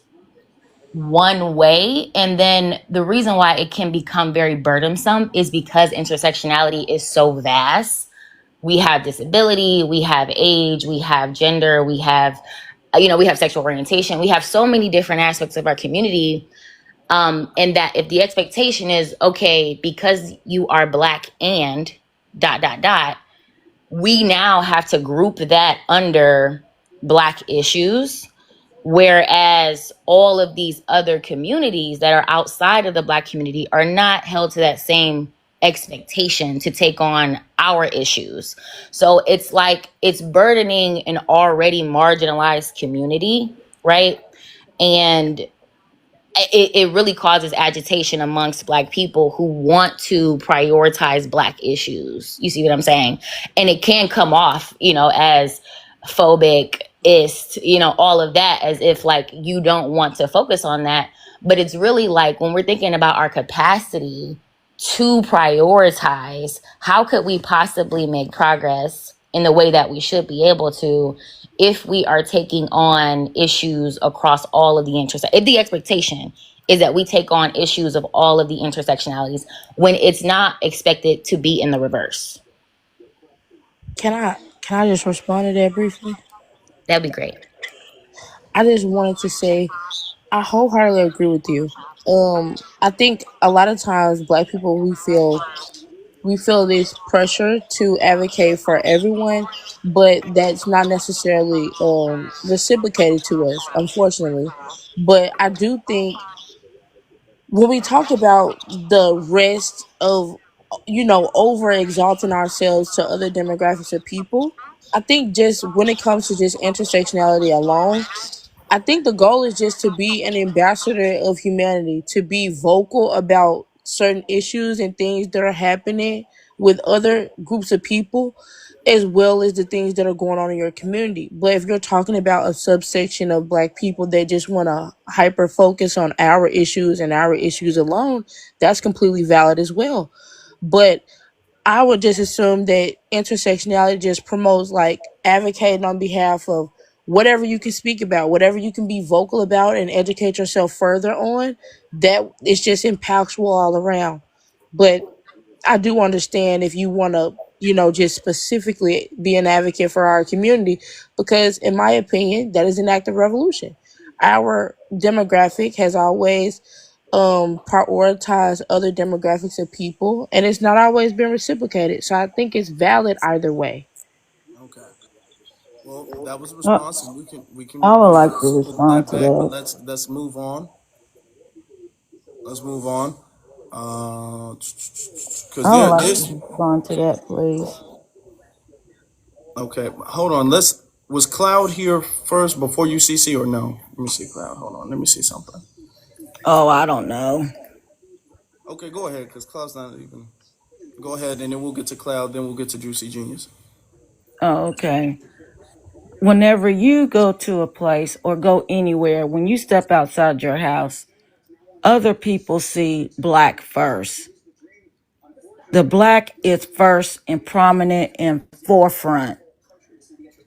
one way. And then the reason why it can become very burdensome is because intersectionality is so vast. We have disability, we have age, we have gender, we have sexual orientation, we have so many different aspects of our community. And that if the expectation is, okay, because you are Black and dot, dot, dot, we now have to group that under Black issues. Whereas all of these other communities that are outside of the Black community are not held to that same expectation to take on our issues. So it's like it's burdening an already marginalized community, right? And it really causes agitation amongst Black people who want to prioritize Black issues. You see what I'm saying? And it can come off, as phobic, all of that, as if like you don't want to focus on that. But it's really like when we're thinking about our capacity to prioritize, how could we possibly make progress in the way that we should be able to if we are taking on issues across all of the if the expectation is that we take on issues of all of the intersectionalities when it's not expected to be in the reverse. Can I just respond to that briefly? That'd be great. I just wanted to say I wholeheartedly agree with you. I think a lot of times Black people we feel this pressure to advocate for everyone, but that's not necessarily reciprocated to us, unfortunately. But I do think when we talk about the rest of over exalting ourselves to other demographics of people, I think just when it comes to just intersectionality alone, I think the goal is just to be an ambassador of humanity, to be vocal about certain issues and things that are happening with other groups of people, as well as the things that are going on in your community. But if you're talking about a subsection of Black people that just want to hyper focus on our issues and our issues alone, that's completely valid as well. But I would just assume that intersectionality just promotes like advocating on behalf of whatever you can speak about, whatever you can be vocal about and educate yourself further on. That it's just impactful all around. But I do understand if you want to, just specifically be an advocate for our community, because in my opinion, that is an act of revolution. Our demographic has always prioritize other demographics of people, and it's not always been reciprocated. So I think it's valid either way. Okay. Well, that was a Uh, response, and we can I would like to circle respond that to back. But that. let's move on. Let's move on. Because I would there like this. to respond to that, please. Okay, hold on. Was Cloud here first before UCC or no? Let me see, Cloud. Hold on. Let me see something. Oh, I don't know. Okay, go ahead, because Cloud's not even. Go ahead, and then we'll get to Cloud. Then we'll get to Juicy Genius. Oh, okay. Whenever you go to a place or go anywhere, when you step outside your house, other people see Black first. The Black is first and prominent and forefront.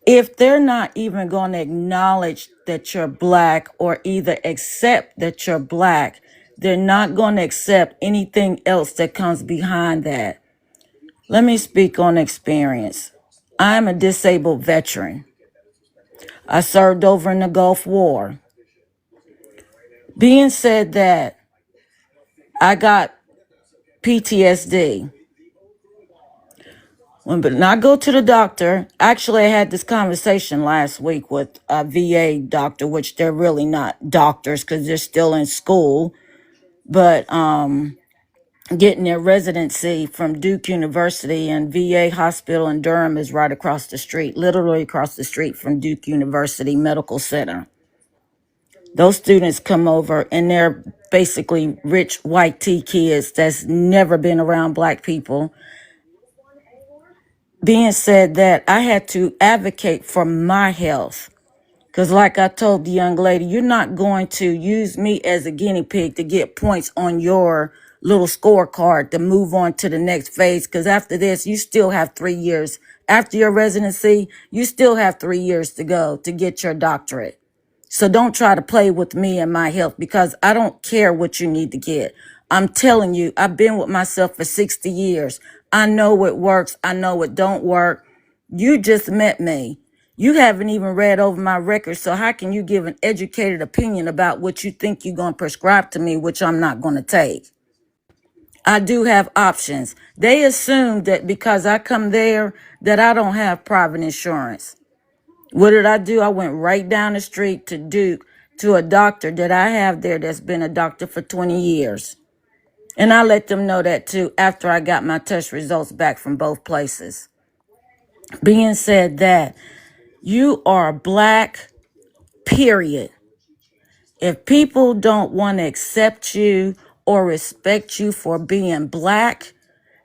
If they're not even going to acknowledge that you're Black or either accept that you're Black, they're not going to accept anything else that comes behind that. Let me speak on experience. I'm a disabled veteran. I served over in the Gulf War. Being said that, I got PTSD. When I go to the doctor, actually, I had this conversation last week with a VA doctor, which they're really not doctors because they're still in school, but getting their residency from Duke University, and VA hospital in Durham is right across the street, literally across the street from Duke University Medical Center. Those students come over and they're basically rich white tea kids that's never been around black people. Being said that, I had to advocate for my health. Because like I told the young lady, you're not going to use me as a guinea pig to get points on your little scorecard to move on to the next phase. Because after this, you still have 3 years. After your residency, you still have 3 years to go to get your doctorate. So don't try to play with me and my health because I don't care what you need to get. I'm telling you, I've been with myself for 60 years. I know what works. I know what don't work. You just met me. You haven't even read over my record. So how can you give an educated opinion about what you think you're going to prescribe to me, which I'm not going to take? I do have options. They assume that because I come there that I don't have private insurance. What did I do? I went right down the street to Duke to a doctor that I have there that's been a doctor for 20 years. And I let them know that too after I got my test results back from both places. Being said that, you are black, period. If people don't want to accept you or respect you for being black,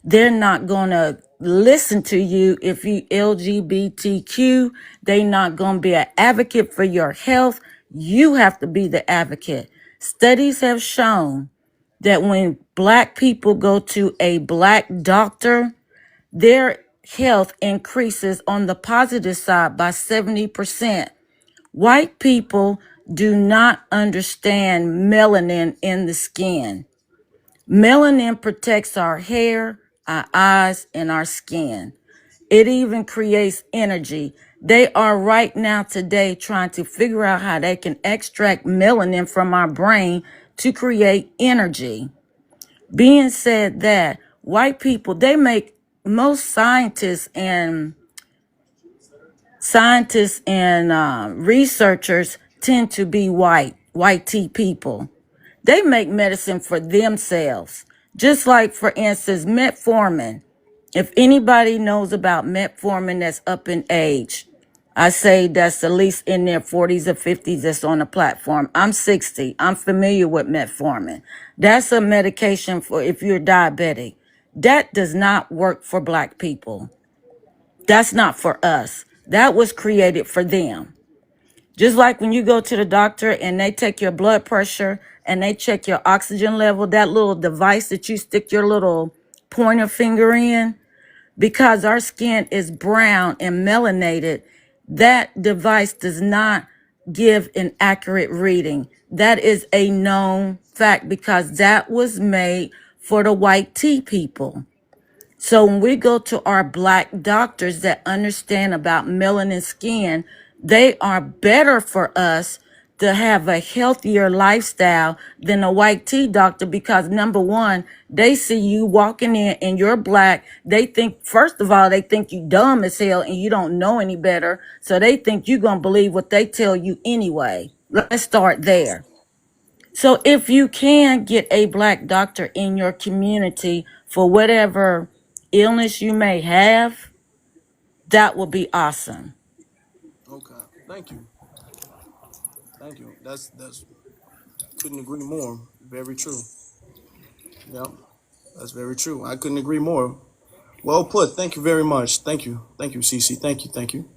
they're not going to listen to you. If you LGBTQ, they're not going to be an advocate for your health. You have to be the advocate. Studies have shown that when black people go to a black doctor, their health increases on the positive side by 70%. White people do not understand melanin in the skin. Melanin protects our hair, our eyes, and our skin. It even creates energy. They are right now today trying to figure out how they can extract melanin from our brain to create energy. Being said that, white people, they make most scientists and researchers tend to be white tea people. They make medicine for themselves. Just like, for instance, metformin. If anybody knows about metformin that's up in age, I say that's at least in their 40s or 50s that's on the platform. I'm 60. I'm familiar with metformin. That's a medication for if you're diabetic. That does not work for black people. That's not for us. That was created for them. Just like when you go to the doctor and they take your blood pressure and they check your oxygen level, that little device that you stick your little pointer finger in, because our skin is brown and melanated, that device does not give an accurate reading. That is a known fact because that was made for the white tea people. So when we go to our black doctors that understand about melanin skin, they are better for us to have a healthier lifestyle than a white tea doctor because number one, they see you walking in and you're black. They think, first of all, they think you dumb as hell and you don't know any better. So they think you're going to believe what they tell you anyway. Let's start there. So if you can get a black doctor in your community for whatever illness you may have, that would be awesome. Okay. Thank you. Thank you. That's couldn't agree more. Very true. Yep. That's very true. I couldn't agree more. Well put. Thank you very much. Thank you. Thank you, CC. Thank you. Thank you.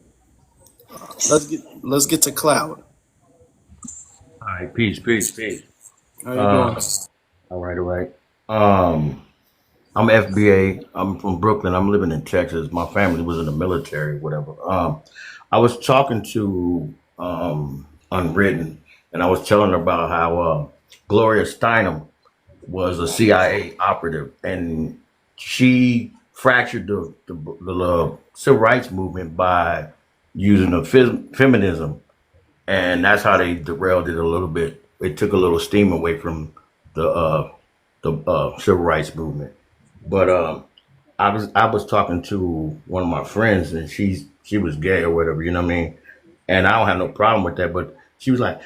Let's get to Cloud. All right, peace, peace, peace. How you Uh, doing? all right, all right. Um, I'm FBA. I'm from Brooklyn. I'm living in Texas. My family was in the military, whatever. I was talking to Unwritten, and I was telling her about how Gloria Steinem was a CIA operative, and she fractured the civil rights movement by using the feminism, and that's how they derailed it a little bit. It took a little steam away from the civil rights movement. But I was talking to one of my friends, and she was gay or whatever, you know what I mean. And I don't have no problem with that. But she was like,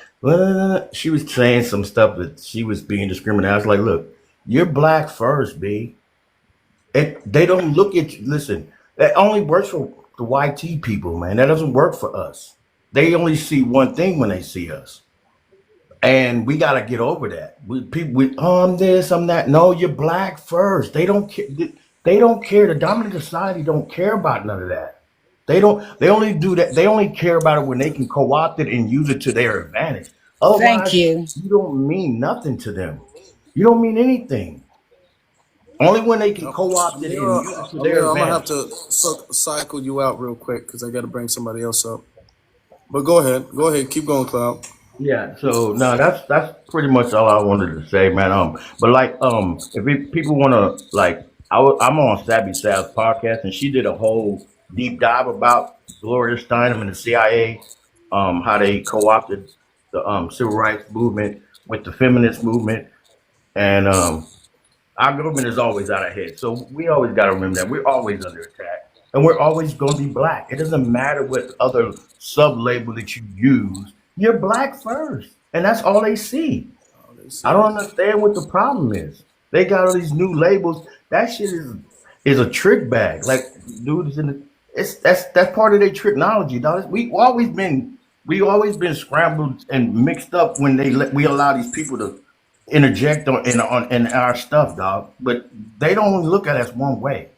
she was saying some stuff that she was being discriminated. I was like, look, you're black first, B. They don't look at you. Listen, that only works for the YT people, man. That doesn't work for us. They only see one thing when they see us. And we got to get over that. I'm this, I'm that. No, you're black first. They don't care. They don't care. The dominant society don't care about none of that. They don't. They only do that. They only care about it when they can co-opt it and use it to their advantage. Thank Otherwise, you. you don't mean nothing to them. You don't mean anything. Only when they can Yep. co-opt it and Amira, use it to their Amira, I'm gonna have advantage. to cycle you out real quick because I got to bring somebody else up. But go ahead, keep going, Cloud. Yeah, so no, that's pretty much all I wanted to say, man. But like, if people want to like, I'm on Sabby Sal's podcast, and she did a whole deep dive about Gloria Steinem and the CIA, how they co-opted the civil rights movement with the feminist movement, and our government is always out ahead. So we always got to remember that we're always under attack, and we're always going to be black. It doesn't matter what other sub label that you use. You're black first, and that's all they see. Oh, they I see don't it. understand what the problem is. They got all these new labels. That shit is a trick bag. Like, dude is in the. It's that's part of their technology, dog. We always been scrambled and mixed up when we allow these people to interject in our stuff, dog. But they don't only look at us one way.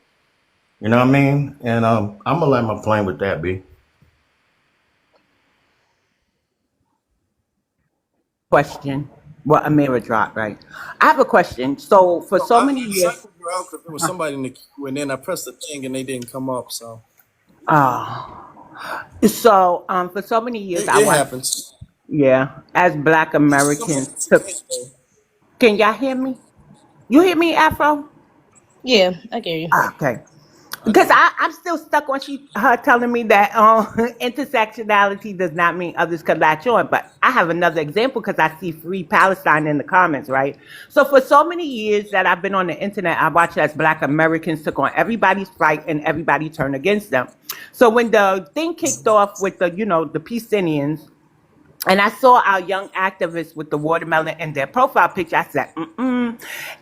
You know what I mean? And I'm gonna land my plane with that, B. Question. Well, Amira dropped, right? I have a question. So for No, so I many years, cycled you out because there was somebody in the queue, and then I pressed the thing and they didn't come up. So uh, for so many years, I it watched. happens. Yeah, as Black Some of Americans it's took. intentional. Can y'all hear me? You hear me, Afro? Yeah, I get you. Okay. I Because do. I'm still stuck on her telling me that intersectionality does not mean others could latch on. But I have another example because I see Free Palestine in the comments, right? So for so many years that I've been on the internet, I watched as Black Americans took on everybody's fight and everybody turned against them. So when the thing kicked off with the Palestinians, and I saw our young activists with the watermelon in their profile picture. I said,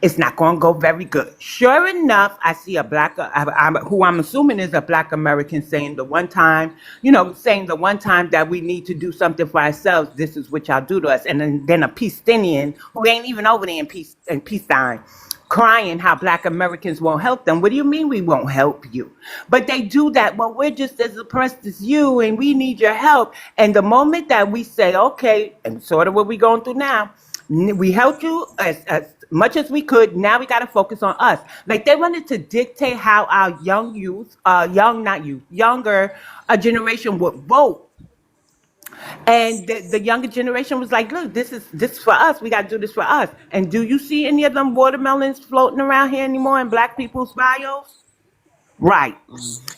it's not going to go very good. Sure enough, I see a who I'm assuming is a Black American saying saying the one time that we need to do something for ourselves, this is what y'all do to us. And then a Palestinian who ain't even over there in Palestine crying how Black Americans won't help them. What do you mean we won't help you? But they do that. Well, we're just as oppressed as you and we need your help. And the moment that we say, okay, and sort of what we're going through now, we helped you as much as we could. Now we got to focus on us. Like they wanted to dictate how our young youth, not youth, younger generation would vote. And the younger generation was like, look, this is for us. We got to do this for us. And do you see any of them watermelons floating around here anymore in Black people's bios? Right.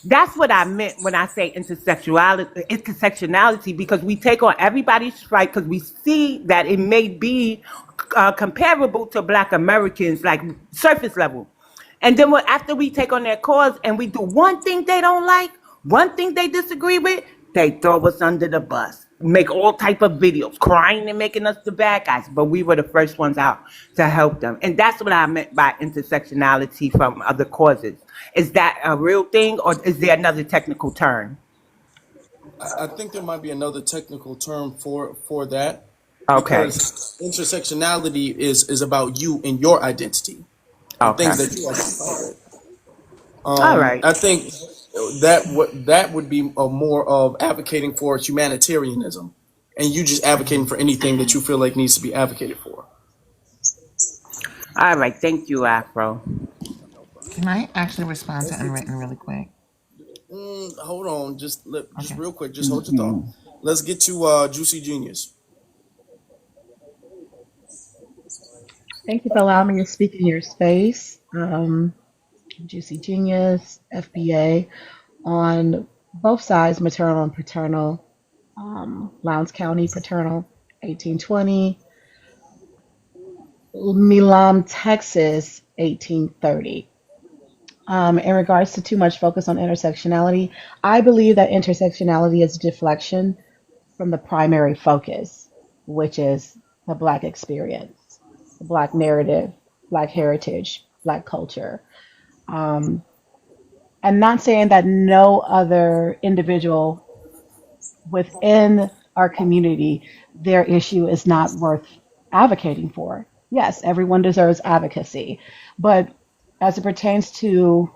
That's what I meant when I say intersectionality, because we take on everybody's fight because we see that it may be comparable to Black Americans, like surface level. And then after we take on their cause and we do one thing they don't like, one thing they disagree with, they throw us under the bus, make all type of videos, crying and making us the bad guys. But we were the first ones out to help them, and that's what I meant by intersectionality from other causes. Is that a real thing, or is there another technical term? I think there might be another technical term for that Okay. because intersectionality is about you and your identity and Okay. things that you identify with. All right. I think that would be a more of advocating for humanitarianism, and you just advocating for anything that you feel like needs to be advocated for. All right. Thank you, Afro. No problem. Can I actually respond to Let's get Unwritten really quick? hold on, just Okay. real quick, just hold your thought. Let's get to Juicy Genius. Thank you for allowing me to speak in your space. Juicy Genius, FBA, on both sides, maternal and paternal, Lowndes County paternal, 1820, Milam, Texas, 1830. In regards to too much focus on intersectionality, I believe that intersectionality is a deflection from the primary focus, which is the Black experience, the Black narrative, Black heritage, Black culture. Um, and not saying that no other individual within our community, their issue is not worth advocating for. Yes, everyone deserves advocacy, but as it pertains to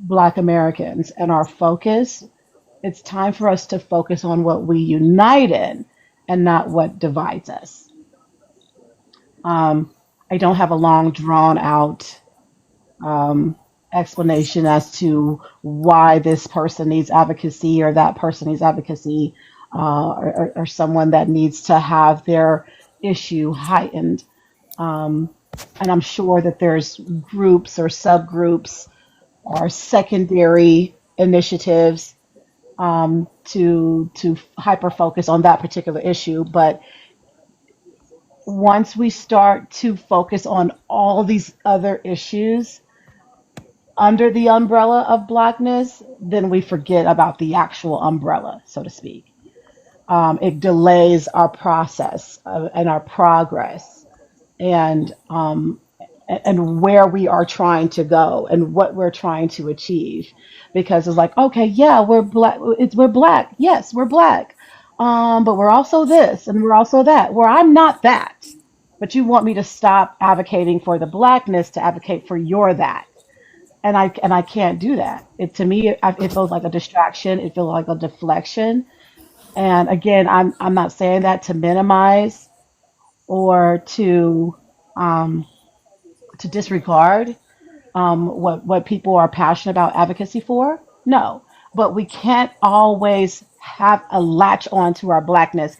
Black Americans and our focus, it's time for us to focus on what we unite in and not what divides us. I don't have a long, drawn out um, explanation as to why this person needs advocacy or that person needs advocacy, or someone that needs to have their issue heightened. Um, and I'm sure that there's groups or subgroups or secondary initiatives to hyper focus on that particular issue. But once we start to focus on all these other issues under the umbrella of blackness, then we forget about the actual umbrella, so to speak. It delays our process and our progress, and where we are trying to go and what we're trying to achieve, because it's like, okay, yeah, we're black, we're black, yes, we're black, but we're also this and we're also that, where I'm not that, but you want me to stop advocating for the blackness to advocate for your that, and I can't do that. It to me, it feels like a distraction, it feels like a deflection. And again, I'm not saying that to minimize or um, to disregard what people are passionate about advocacy for. No, but we can't always have a latch on to our blackness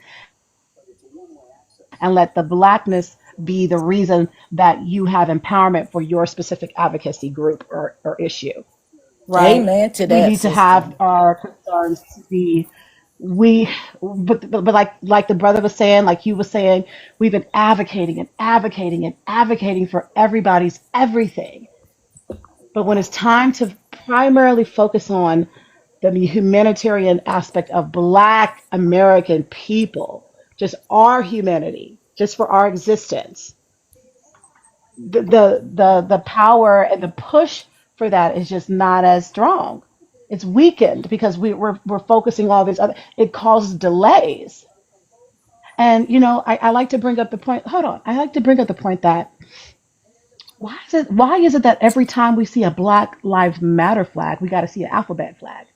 and let the blackness be the reason that you have empowerment for your specific advocacy group or issue, right? Amen to We that, need to have sister. our concerns to be we but like the brother was saying, like you were saying, we've been advocating and advocating and advocating for everybody's everything. But when it's time to primarily focus on the humanitarian aspect of Black American people, just our humanity, just for our existence, the power and the push for that is just not as strong. It's weakened because we're focusing all this other. It causes delays. And I like to bring up the point. Hold on, I like to bring up the point that why is it that every time we see a Black Lives Matter flag, we got to see an alphabet flag?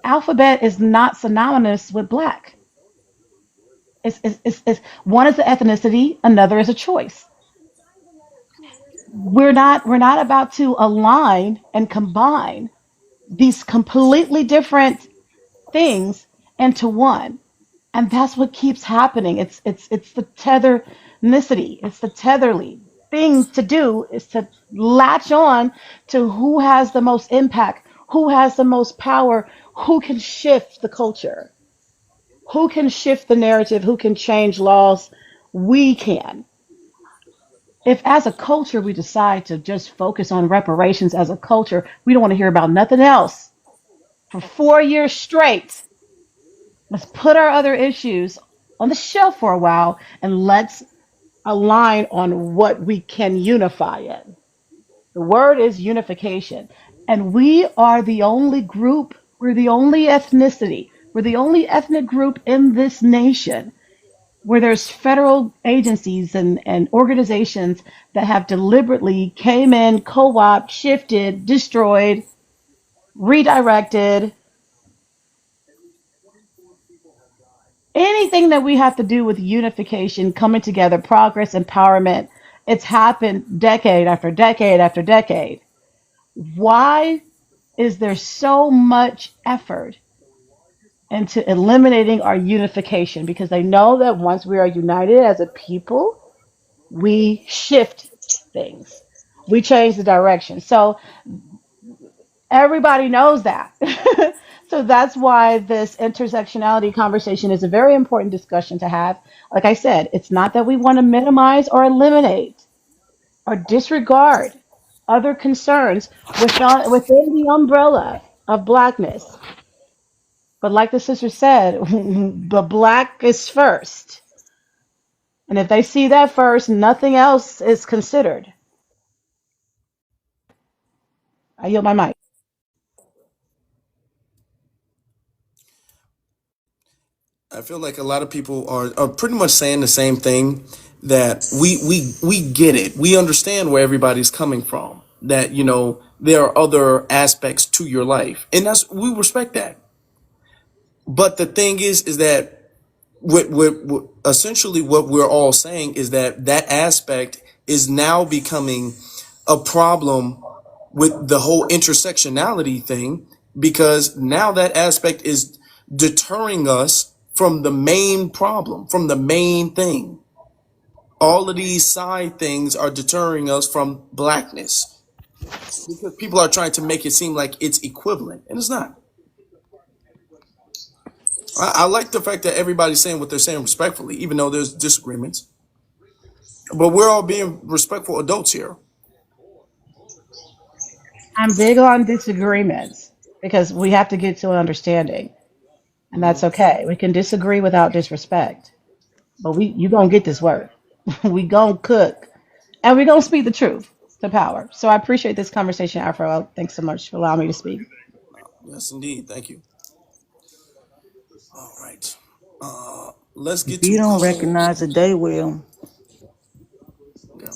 Alphabet is not synonymous with black. It's one is the ethnicity, another is a choice. We're not about to align and combine these completely different things into one. And that's what keeps happening. It's the tethernicity. It's the tetherly thing to do is to latch on to who has the most impact, who has the most power, who can shift the culture, who can shift the narrative, who can change laws. We can. If as a culture we decide to just focus on reparations as a culture, we don't want to hear about nothing else for 4 years straight. Let's put our other issues on the shelf for a while and let's align on what we can unify in. The word is unification. And we are the only group, we're the only ethnicity, we're the only ethnic group in this nation where there's federal agencies and organizations that have deliberately came in, co-opted, shifted, destroyed, redirected, anything that we have to do with unification, coming together, progress, empowerment. It's happened decade after decade after decade. Why is there so much effort into eliminating our unification? Because they know that once we are united as a people, we shift things. We changed the direction. So everybody knows that. So that's why this intersectionality conversation is a very important discussion to have. Like I said, it's not that we want to minimize or eliminate or disregard other concerns within the umbrella of blackness. But like the sister said, the black is first. And if they see that first, nothing else is considered. I yield my mic. I feel like a lot of people are pretty much saying the same thing, that we get it. We understand where everybody's coming from. That, there are other aspects to your life. And we respect that. But the thing is that what essentially what we're all saying is that that aspect is now becoming a problem with the whole intersectionality thing, because now that aspect is deterring us from the main problem, from the main thing. All of these side things are deterring us from blackness, because people are trying to make it seem like it's equivalent, and it's not. I like the fact that everybody's saying what they're saying respectfully, even though there's disagreements. But we're all being respectful adults here. I'm big on disagreements because we have to get to an understanding, and that's okay. We can disagree without disrespect, but you gonna get this work. We gonna cook, and we gonna speak the truth to power. So I appreciate this conversation, Afro. Thanks so much for allowing me to speak. Yes, indeed. Thank you. All right. Let's If get you to don't cold. recognize it, they will. Yeah.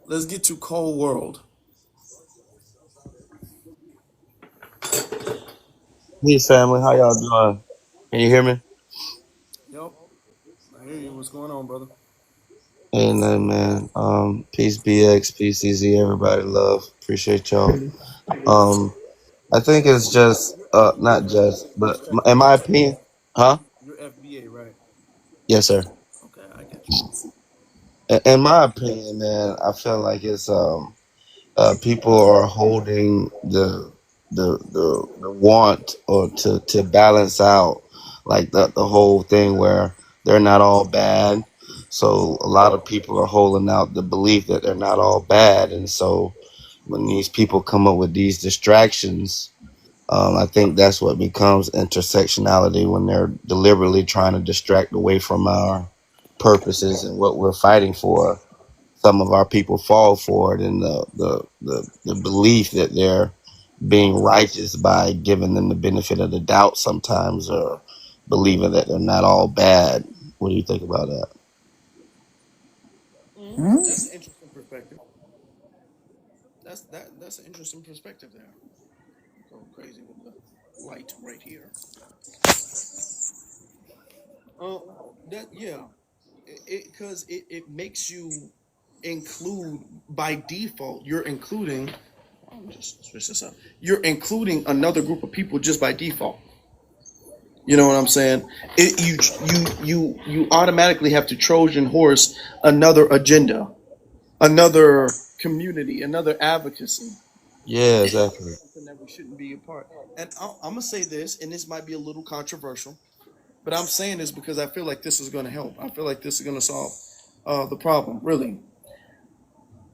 Let's get to cold world. Peace, family. How y'all doing? Can you hear me? Yep. I hear you. What's going on, brother? Ain't nothing, man. Peace, BX, peace, EZ, everybody. Love, appreciate y'all. Um, I think it's just, not just, but in my opinion, huh? You're FBA, right? Yes, sir. Okay, I get you. In my opinion, man, I feel like it's people are holding the want or to balance out like the whole thing where they're not all bad. So a lot of people are holding out the belief that they're not all bad, and so when these people come up with these distractions, I think that's what becomes intersectionality, when they're deliberately trying to distract away from our purposes and what we're fighting for. Some of our people fall for it in the belief that they're being righteous by giving them the benefit of the doubt sometimes, or believing that they're not all bad. What do you think about that? Hmm? That's an interesting perspective. That's an interesting perspective there. Go crazy with the light right here. Uh, that yeah, it makes you include by default. You're including. Let me just switch this up. You're including another group of people just by default. You know what I'm saying? You automatically have to Trojan horse another agenda, another community, another advocacy. Yeah, exactly. Something that we shouldn't be a part. And I'm gonna say this, and this might be a little controversial, but I'm saying this because I feel like this is gonna help. I feel like this is gonna solve the problem. Really,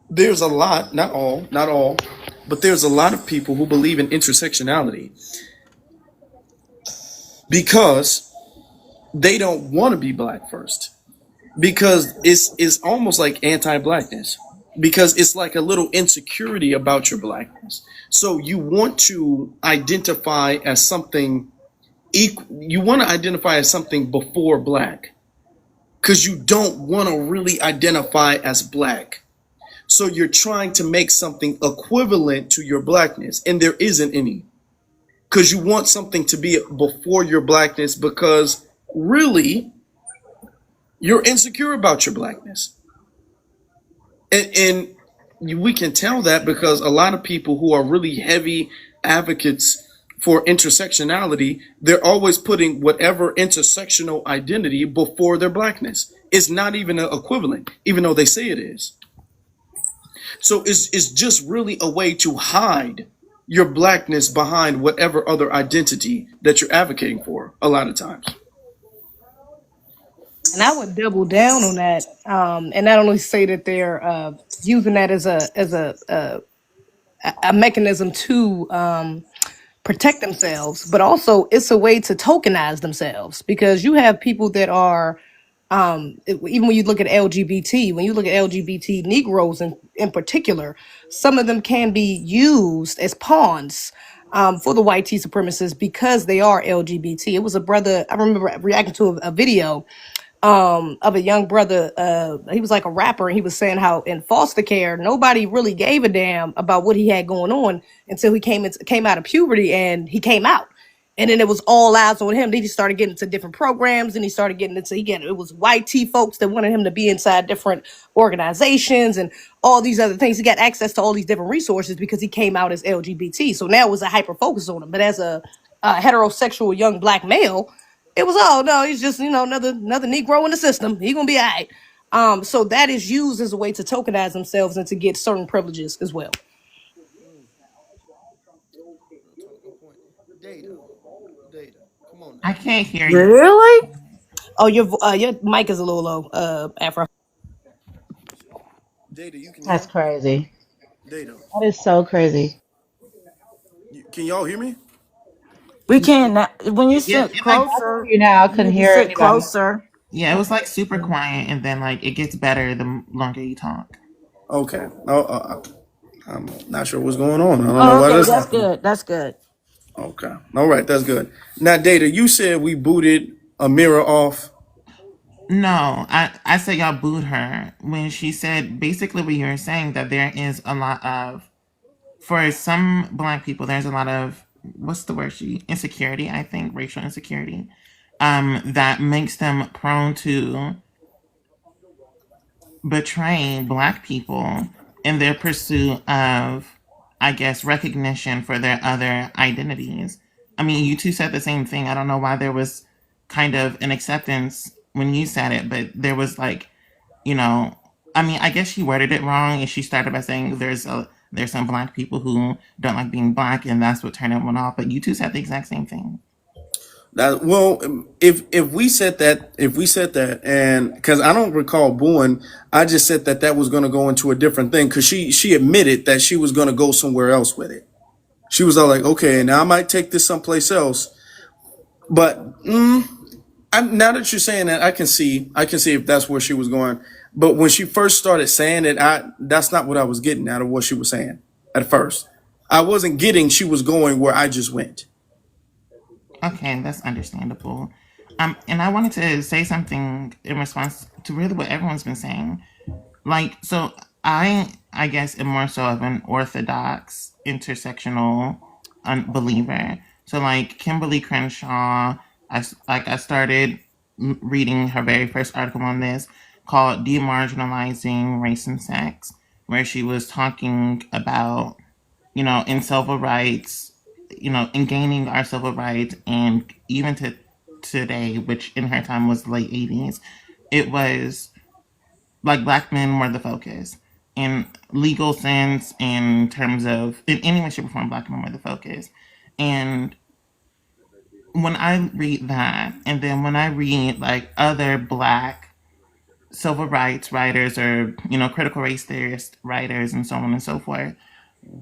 there's a lot, not all, but there's a lot of people who believe in intersectionality because they don't want to be black first, because it's almost like anti-blackness, because it's like a little insecurity about your blackness. So you want to identify as something you want to identify as something before black, because you don't want to really identify as black. So you're trying to make something equivalent to your blackness, and there isn't any, because you want something to be before your blackness, because really you're insecure about your blackness. And we can tell that because a lot of people who are really heavy advocates for intersectionality, they're always putting whatever intersectional identity before their blackness. It's not even an equivalent, even though they say it is. So it's just really a way to hide your blackness behind whatever other identity that you're advocating for a lot of times. And I would double down on that, and not only say that they're using that as a mechanism to protect themselves, but also it's a way to tokenize themselves because you have people that are even when you look at LGBT, when you look at LGBT Negroes in particular, some of them can be used as pawns for the white tea supremacists because they are LGBT. It was a brother, I remember reacting to a video of a young brother. He was like a rapper, and he was saying how in foster care nobody really gave a damn about what he had going on until he came out of puberty, and he came out. And then it was all eyes on him. Then he started getting into different programs, and he started getting into it was white tea folks that wanted him to be inside different organizations and all these other things. He got access to all these different resources because he came out as LGBT. So now it was a hyper focus on him. But as a heterosexual young black male, it was, oh no, he's just, another Negro in the system. He gonna be all right. So that is used as a way to tokenize themselves and to get certain privileges as well. Talking point. Data. Data. Come on I now. can't hear you. Really? Oh, your mic is a little low, Afro. Data, you can That's hear? crazy. Data. That is so crazy. Can y'all hear me? We can't. When you Yeah, sit it like I can closer, hear you now. I you couldn't need to hear sit anybody. closer. yeah, it was like super quiet, and then like it gets better the longer you talk. Okay. I'm not sure what's going on. I don't know Oh, why okay, that's that's happening. good. That's good. Okay. All right. That's good. Now, Data, you said we booted a mirror off. No, I said y'all booed her when she said basically what you were saying, that there is a lot of, for some black people, there's a lot of, what's the word, she insecurity, I think, racial insecurity, that makes them prone to betray black people in their pursuit of, I guess, recognition for their other identities. I mean, you two said the same thing. I don't know why there was kind of an acceptance when you said it, but there was like, you know, I mean, I guess she worded it wrong, and she started by saying there's some black people who don't like being black, and that's what turned everyone off. But you two said the exact same thing. That, well, if we said that, and because I don't recall booing, I just said that that was going to go into a different thing because she admitted that she was going to go somewhere else with it. She was all like, okay, now I might take this someplace else, but now that you're saying that, I can see if that's where she was going. But when she first started saying it, that's not what I was getting out of what she was saying at first. I wasn't getting she was going where I just went. Okay, that's understandable. And I wanted to say something in response to really what everyone's been saying. Like, so I guess am more so of an orthodox intersectional believer. So like Kimberly Crenshaw, I started reading her very first article on this called "Demarginalizing Race and Sex," where she was talking about, in civil rights, in gaining our civil rights, and even to today, which in her time was late 80s, it was like black men were the focus in legal sense, in terms of in any way, shape, or form, black men were the focus. And when I read that, and then when I read like other black civil rights writers, or critical race theorist writers, and so on and so forth,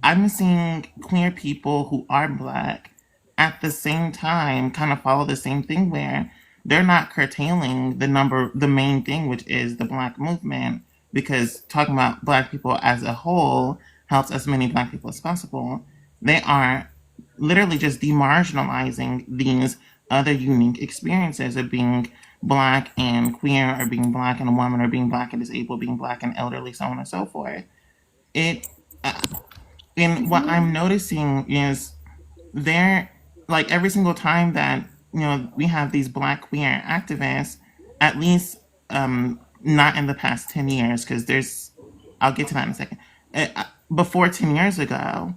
I'm seeing queer people who are black at the same time kind of follow the same thing, where they're not curtailing the main thing, which is the black movement, because talking about black people as a whole helps as many black people as possible. They are literally just demarginalizing these other unique experiences of being black and queer, or being black and a woman, or being black and disabled, being black and elderly, so on and so forth. It and what I'm noticing is, there, like every single time that we have these black queer activists, at least not in the past 10 years, because I'll get to that in a second. Before 10 years ago,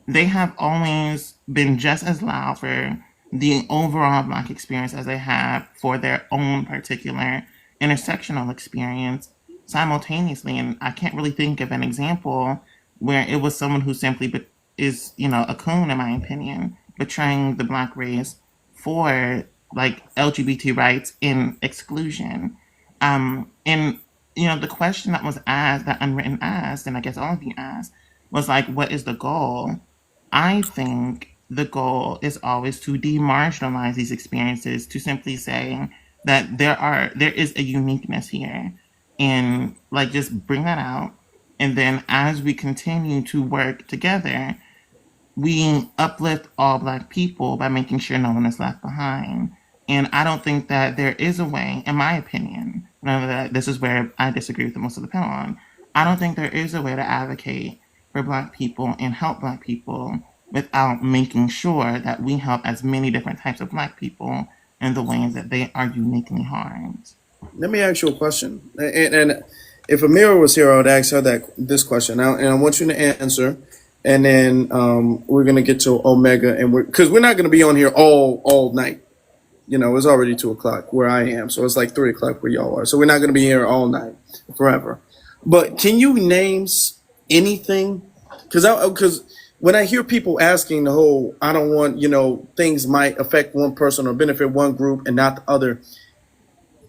they have always been just as loud for the overall black experience as they have for their own particular intersectional experience. simultaneously. And I can't really think of an example where it was someone who simply is, a coon, in my opinion, betraying the black race for like LGBT rights and exclusion. And the question that was asked, that Unwritten asked, and I guess all of you asked, was like, what is the goal? I think the goal is always to demarginalize these experiences, to simply say that there is a uniqueness here, and like just bring that out. And then as we continue to work together, we uplift all black people by making sure no one is left behind. And I don't think that there is a way, in my opinion, that this is where I disagree with most of the panel on. I don't think there is a way to advocate for black people and help black people without making sure that we help as many different types of black people in the ways that they are uniquely harmed. Let me ask you a question. And if Amira was here, I would ask her this question. Now, and I want you to answer. And then we're gonna get to Omega, and we're not gonna be on here all night. It's already 2 o'clock where I am, so it's like 3 o'clock where y'all are. So we're not gonna be here all night forever. But can you name anything? Because when I hear people asking the whole, I don't want things might affect one person or benefit one group and not the other.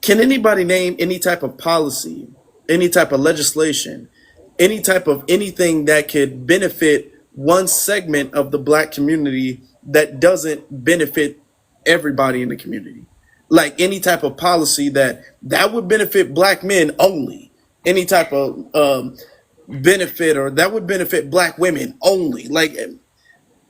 Can anybody name any type of policy, any type of legislation, any type of anything that could benefit one segment of the black community that doesn't benefit everybody in the community? Like any type of policy that would benefit black men only, any type of benefit, or that would benefit black women only. Like,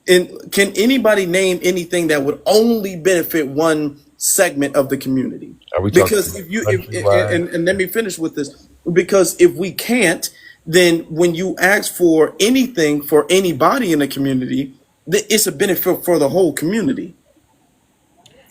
and can anybody name anything that would only benefit one segment of the community? Are we talking Because if countrywide? and let me finish with this. Because if we can't, then when you ask for anything for anybody in the community, it's a benefit for the whole community.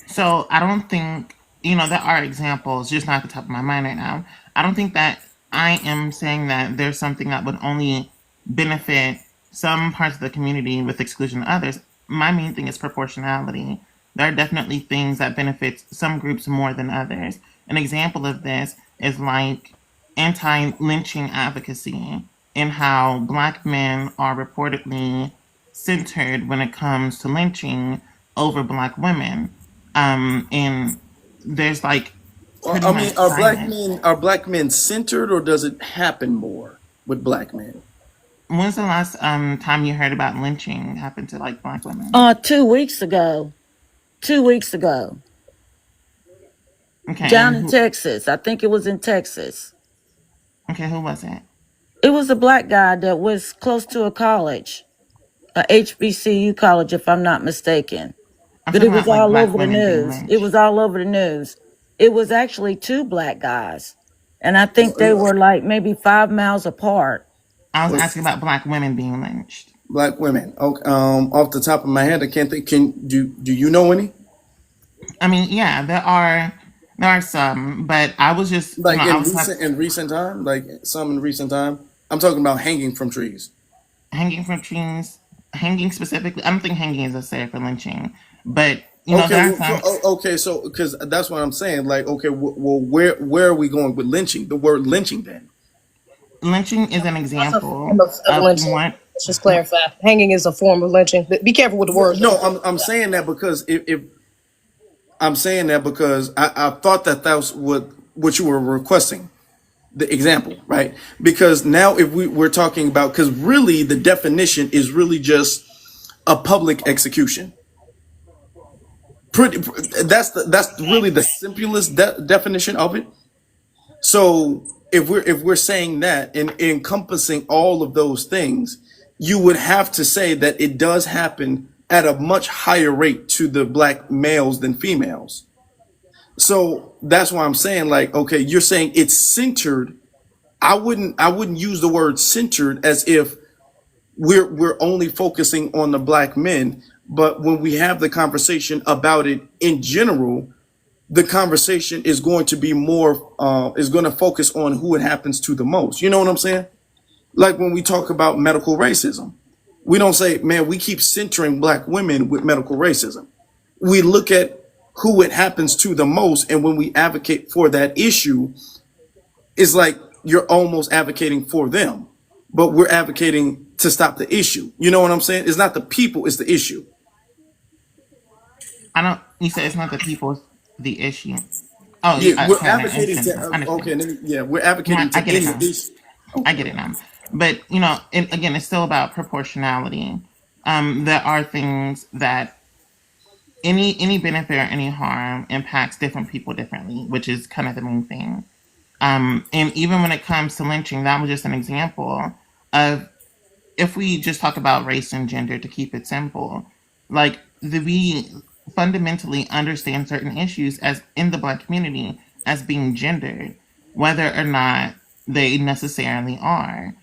So I don't think, there are examples, just not at the top of my mind right now. I don't think that I am saying that there's something that would only benefit some parts of the community with exclusion of others. My main thing is proportionality. There are definitely things that benefit some groups more than others. An example of this is like anti-lynching advocacy, and how black men are reportedly centered when it comes to lynching over black women. And there's like pretty I much mean, silence. are black men centered, or does it happen more with black men? When's the last time you heard about lynching happen to like black women? 2 weeks ago. 2 weeks ago. Okay, Down and in who? Texas. I think it was in Texas. Okay, who was it? It was a black guy that was close to a college, a HBCU college, if I'm not mistaken. I'm But talking it was about like all black over the women being news. It lynched. was all over the news. It was actually two black guys. And I think they were like maybe 5 miles apart. I was Wait, asking about black women being lynched. black women. Okay, off the top of my head, I can't think. Do you know any? I mean, yeah, there are some, but I was just, Like I was talking in recent time, like some in recent time. I'm talking about hanging from trees. hanging from trees, hanging specifically. I don't think hanging is necessary for lynching, but Okay, there are well, some. okay, so because that's what I'm saying. Like, okay, well, where are we going with lynching? The word lynching, then. Lynching is an That's a example form of of lynching. one. Let's just clarify. Hanging is a form of lynching. Be careful with the No, word. no, I'm saying that because if I'm saying that because I thought that was what you were requesting, the example, right? Because now if we're talking about, because really the definition is really just a public execution. Pretty, that's really the simplest definition of it. So if we're saying that and encompassing all of those things, you would have to say that it does happen at a much higher rate to the black males than females. So that's why I'm saying, like, okay, you're saying it's centered. I wouldn't use the word centered as if we're only focusing on the black men, but when we have the conversation about it in general, the conversation is going to be more is going to focus on who it happens to the most. You know what I'm saying? Like when we talk about medical racism, we don't say, man, we keep centering black women with medical racism. We look at who it happens to the most, and when we advocate for that issue, it's like you're almost advocating for them, but we're advocating to stop the issue. You know what I'm saying? It's not the people, it's the issue. I don't. You said it's not the people's the issue. Oh, Yeah, we're okay. I advocating understand. to, I understand. okay, yeah, we're No, advocating I to get it end the now. issue. I Okay. get it now. But again, it's still about proportionality. There are things that any benefit or any harm impacts different people differently, which is kind of the main thing. And even when it comes to lynching, that was just an example of, if we just talk about race and gender to keep it simple, like we fundamentally understand certain issues as in the Black community as being gendered, whether or not they necessarily are.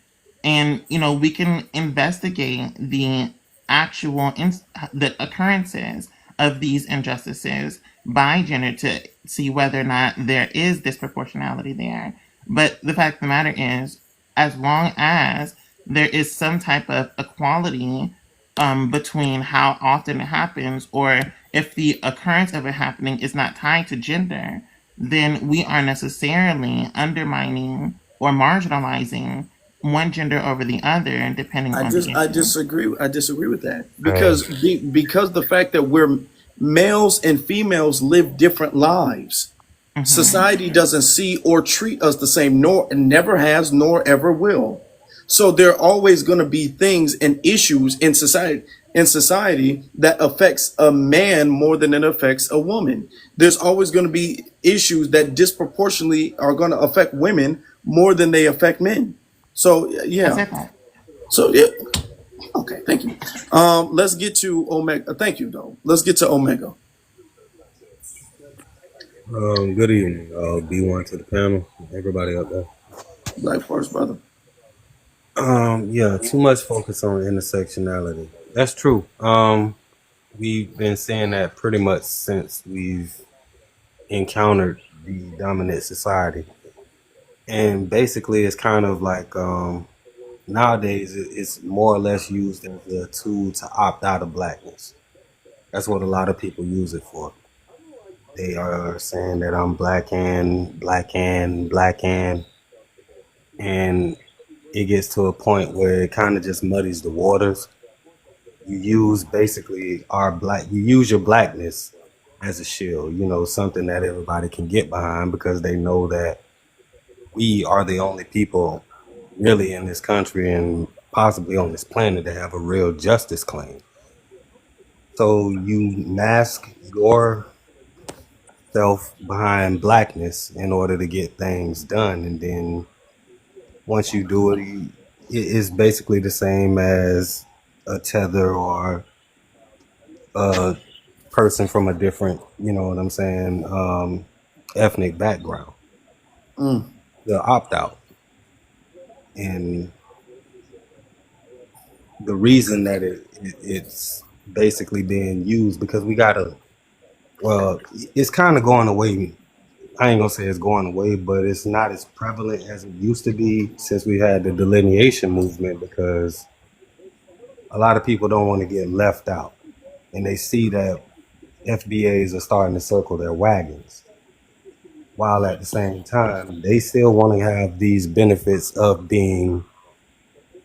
And we can investigate the occurrences of these injustices by gender to see whether or not there is disproportionality there. But the fact of the matter is, as long as there is some type of equality between how often it happens, or if the occurrence of it happening is not tied to gender, then we are necessarily undermining or marginalizing one gender over the other, depending on the I issue. disagree. I disagree with that Hey, because the fact that we're males and females live different lives. Hmm. Society doesn't see or treat us the same, nor never has, nor ever will. So there are always going to be things and issues in society that affects a man more than it affects a woman. There's always going to be issues that disproportionately are going to affect women more than they affect men. So I yeah. said that. So yeah. Okay. Thank you. Let's get to Omega. Thank you, though. Let's get to Omega. Good evening. B1 to the panel, everybody up there. Black first, brother. Yeah, too much focus on intersectionality. That's true. We've been saying that pretty much since we've encountered the dominant society, and basically, it's kind of like nowadays it's more or less used as a tool to opt out of blackness. That's what a lot of people use it for. They are saying that I'm black and it gets to a point where it kind of just muddies the waters. You use your blackness as a shield, something that everybody can get behind because they know that we are the only people really in this country and possibly on this planet that have a real justice claim. So you mask yourself behind blackness in order to get things done, and then once you do it, it is basically the same as a tether or a person from a different, you know what I'm saying, ethnic background. Mm. The opt out. And the reason that it's basically being used because we gotta, well, it's kind of going away. I ain't gonna say it's going away, but it's not as prevalent as it used to be since we had the delineation movement because a lot of people don't want to get left out. And they see that FBAs are starting to circle their wagons, while at the same time they still want to have these benefits of being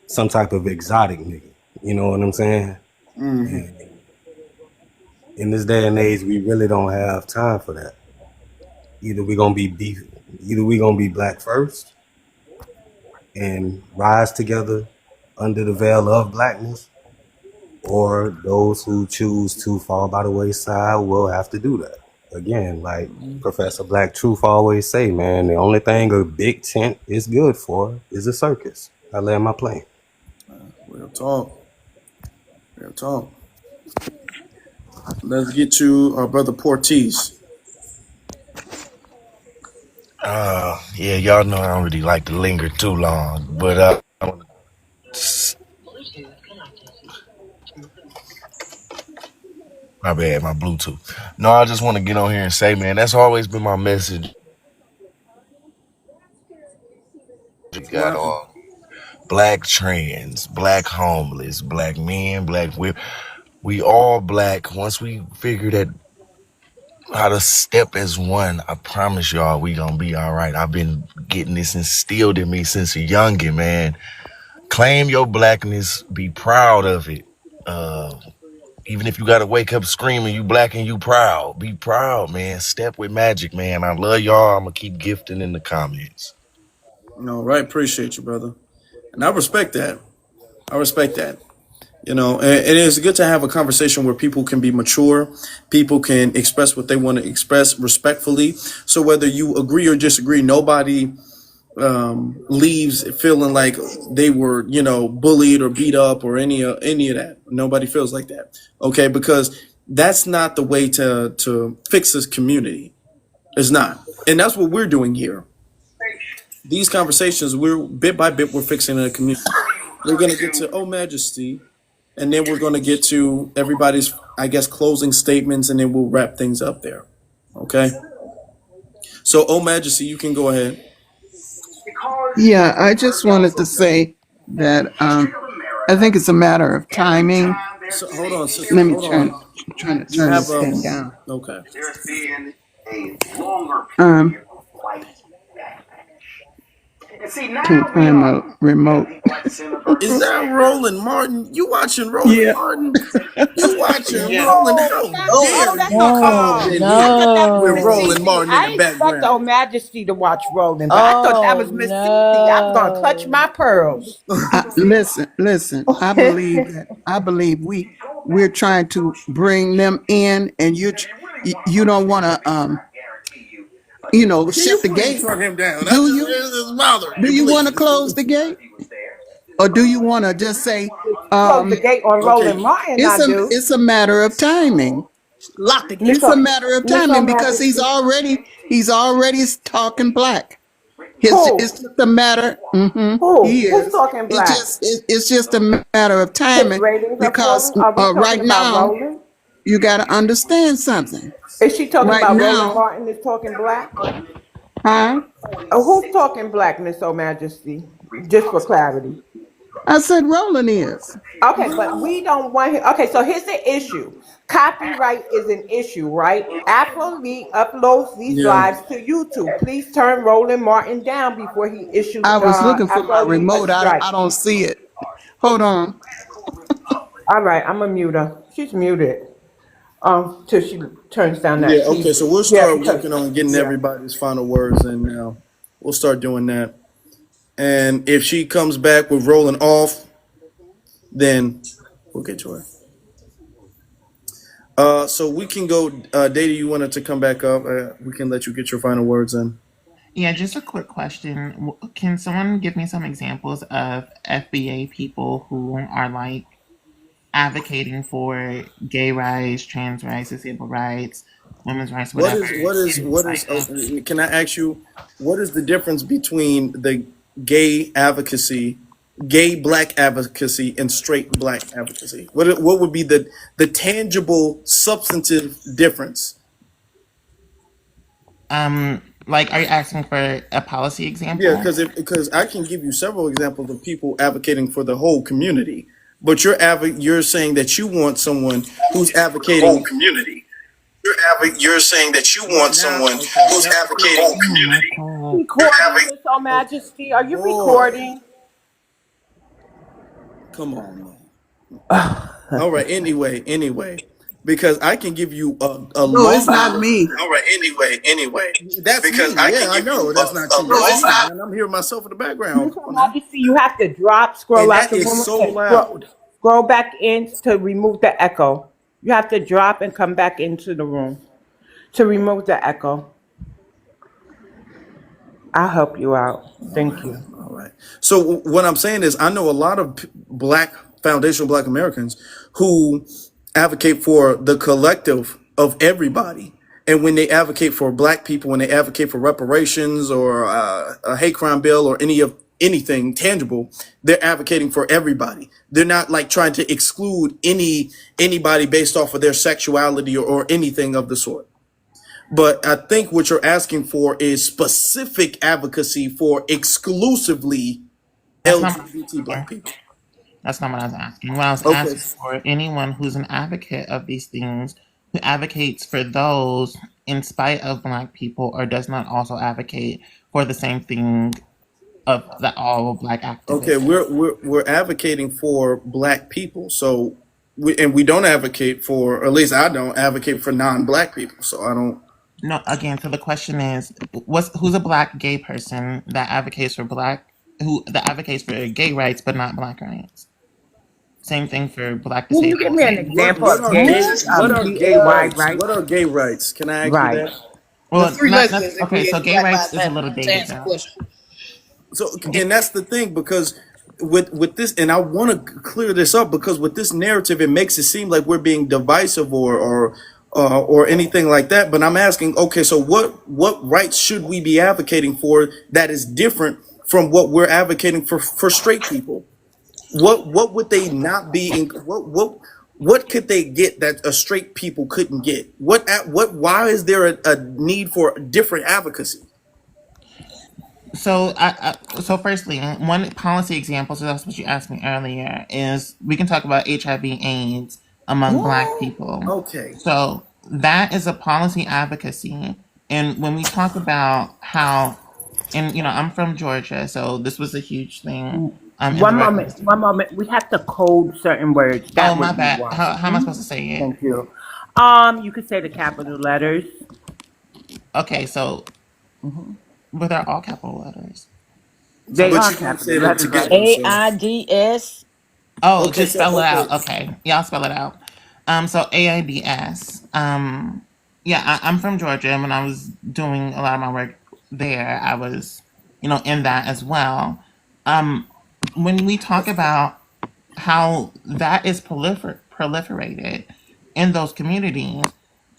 some type of exotic nigga. You know what I'm saying? Hmm. And in this day and age, we really don't have time for that. Either we're gonna be beef, either we're gonna be black first and rise together under the veil of blackness, or those who choose to fall by the wayside will have to do that. Again, like Professor Black Truth always say, man, the only thing a big tent is good for is a circus. I land my plane. Real talk. Real talk. Let's get to our brother Portiz. yeah, y'all know I don't really like to linger too long, but my bad, my Bluetooth. No, I just want to get on here and say, man, that's always been my message. We What got happened? on black trans, black homeless, black men, black women. We all black. Once we figure that how to step as one. I promise y'all we gonna be all right. I've been getting this instilled in me since a youngin', man. Claim your blackness, be proud of it. Even if you gotta wake up screaming you black and you proud, be proud, man. Step with magic, man. I love y'all. I'm gonna keep gifting in the comments. All right, appreciate you, brother, and I respect that. I respect that. And it's good to have a conversation where people can be mature, people can express what they want to express respectfully. So whether you agree or disagree, nobody leaves feeling like they were, bullied or beat up or any of that. Nobody feels like that, okay? Because that's not the way to fix this community. It's not, and that's what we're doing here. These conversations, we're bit by bit, we're fixing a community. We're gonna get to Oh Majesty, and then we're gonna get to everybody's, I guess, closing statements, and then we'll wrap things up there. Okay. So Oh Majesty, you can go ahead. Yeah, I just wanted to say that I think it's a matter of timing. So hold on, sister. Let me Hold on. trying to You turn have this a thing down. okay. Um, can't find my remote. Is that Roland Martin? You watching Roland Yeah. Martin? You watching Yeah. Roland? Oh, How oh, dare that's you come a. on Oh in I here thought that was with Miss no. Roland Cece. Martin in I the ain't expect background? Her Majesty to watch Roland, but I thought that Oh was Miss Cece. I was gonna clutch no. my pearls. Listen. I believe we're trying to bring them in, and you don't want to Can you shut the please gate. turn him down? Do you? It's bothering Do me, you want to please. close the gate, or do you want to just say Close the gate on Roland Okay. Martin. I do. it's a matter of timing? Lock the gate. Miss It's a O, matter of Miss O timing because Majesty. he's already talking black. It's Who? just a matter. He Who? Who's is. talking black? It's just a matter of His timing ratings are because falling. Are we talking right about now Roland? you got to understand something. Is she talking Right about Roland now, Martin is talking black? huh? Who's talking black, Miss O Majesty? Just for clarity. I said Roland is. Okay, but we don't want him. Okay, so here's the issue. Copyright is an issue, right? Afroleak uploads these Yeah. lives to YouTube. Please turn Roland Martin down before he issues I was looking for my Afroleak a remote. strike. I don't see it. Hold on. All right, I'm gonna mute her. She's muted. Till she turns down Yeah. that Okay. TV. So we'll Yeah, start because working on getting yeah. everybody's final words, and we'll start doing that. And if she comes back with rolling off, then we'll get to her. So we can go. Data, you wanted to come back up. We can let you get your final words in. Yeah, just a quick question. Can someone give me some examples of FBA people who are like advocating for gay rights, trans rights, disabled rights, women's rights, What whatever? is what is In what like is? Can I ask you what is the difference between the gay advocacy, gay black advocacy, and straight black advocacy? What would be the tangible, substantive difference? like, are you asking for a policy Yeah, example? because I can give you several examples of people advocating for the whole community, but you're saying that you want someone who's Whole advocating community. You're saying that you right want now. someone Okay, who's now advocating see, whole Oh my community. god. You're Recording, advocating. Miss O oh Majesty. Are you boy, recording? come on, man. All right. Anyway, because I can give you a No, it's longer not list. me. All right. Anyway, That's because me. I Yeah, can I give you know. That's not a you. no, That's it's me, not. man. I'm hearing myself in the background. Miss Come O on now. Majesty, you have to scroll And out that the is room, so and loud. scroll back in to remove the echo. You have to drop and come back into the room to remove the echo. I'll help you out. Thank you. All right. So what I'm saying is, I know a lot of black foundational Black Americans who advocate for the collective of everybody. And when they advocate for Black people, when they advocate for reparations or a hate crime bill or anything tangible, they're advocating for everybody. They're not like trying to exclude anybody based off of their sexuality or anything of the sort. But I think what you're asking for is specific advocacy for exclusively That's not what I was LGBT Black asking. people. That's not what I was asking. What I was Okay. asking for anyone who's an advocate of these things, who advocates for those in spite of Black people, or does not also advocate for the same thing of that all Black Okay, activists say. we're advocating for black people. So we don't advocate for, or at least I don't advocate for non-black people. So I don't. No, again, so the question is, who's a Black gay person that advocates for gay rights but not Black rights? Same thing for Black Can you give disabled. me an Same. example What of are gay, gay what are gay GAY rights? What rights? are gay rights? Can I ask you Right. that? The Well, three not lesbians that okay. So created gay Black rights Lives is a Matter. little To dated answer the now. question. So, Gay, and that's the thing, because with this, and I want to clear this up, because with this narrative, it makes it seem like we're being divisive or anything like that. But I'm asking, okay, so what rights should we be advocating for that is different from what we're advocating for straight people? What would they not be in? What could they get that a straight people couldn't get? Why is there a need for different advocacy? so so firstly, one policy example, so that's what you asked me earlier, is we can talk about HIV/AIDS among Black What? people. Okay. So that is a policy advocacy. And when we talk about how, and I'm from Georgia, so this was a huge thing in the One record. moment, one moment. We have to code certain words. Oh, That my would be bad. why. How am I supposed to say it? Thank you. You could say the capital letters. Okay, so Hmm. but they're all capital letters. They But are you can't capital say them letters, right? together. So AIDS. Oh, okay, just so spell it okay, out. Okay, y'all spell it out. So AIDS. Yeah, I'm from Georgia, and when I was doing a lot of my work there, I was, in that as well. Um, when we talk about how that is proliferated in those communities,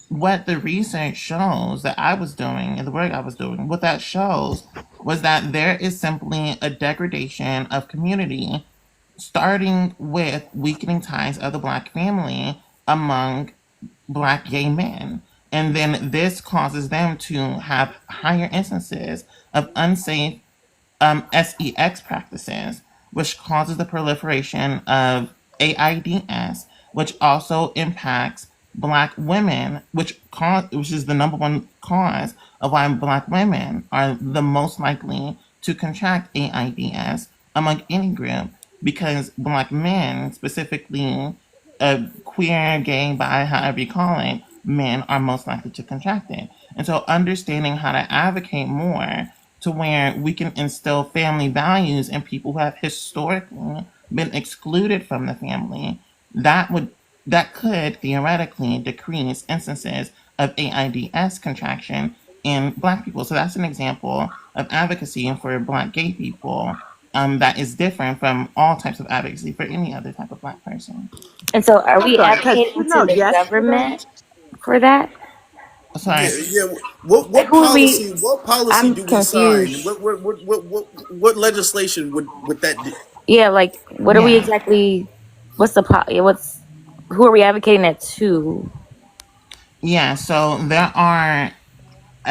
what the research shows that I was doing and the work I was doing, what that shows was that there is simply a degradation of community, starting with weakening ties of the Black family among Black gay men. And then this causes them to have higher instances of unsafe sex practices, which causes the proliferation of AIDS, which also impacts Black women, which is the number one cause of why Black women are the most likely to contract AIDS among any group, because Black men, specifically queer, gay, bi, however you call it, men are most likely to contract it. And so understanding how to advocate more to where we can instill family values in people who have historically been excluded from the family, that could theoretically decrease instances of AIDS contraction in Black people. So that's an example of advocacy for Black gay people, that is different from all types of advocacy for any other type of Black person. And so, are I'm we sorry, because advocating to the yesterday. government for that? Sorry. yeah. What Like, what who are we? policy what policy I'm do we sign? confused. What legislation would that do? Yeah, like, what are we Yeah. exactly? What's the what's who are we advocating that to? Yeah. So there are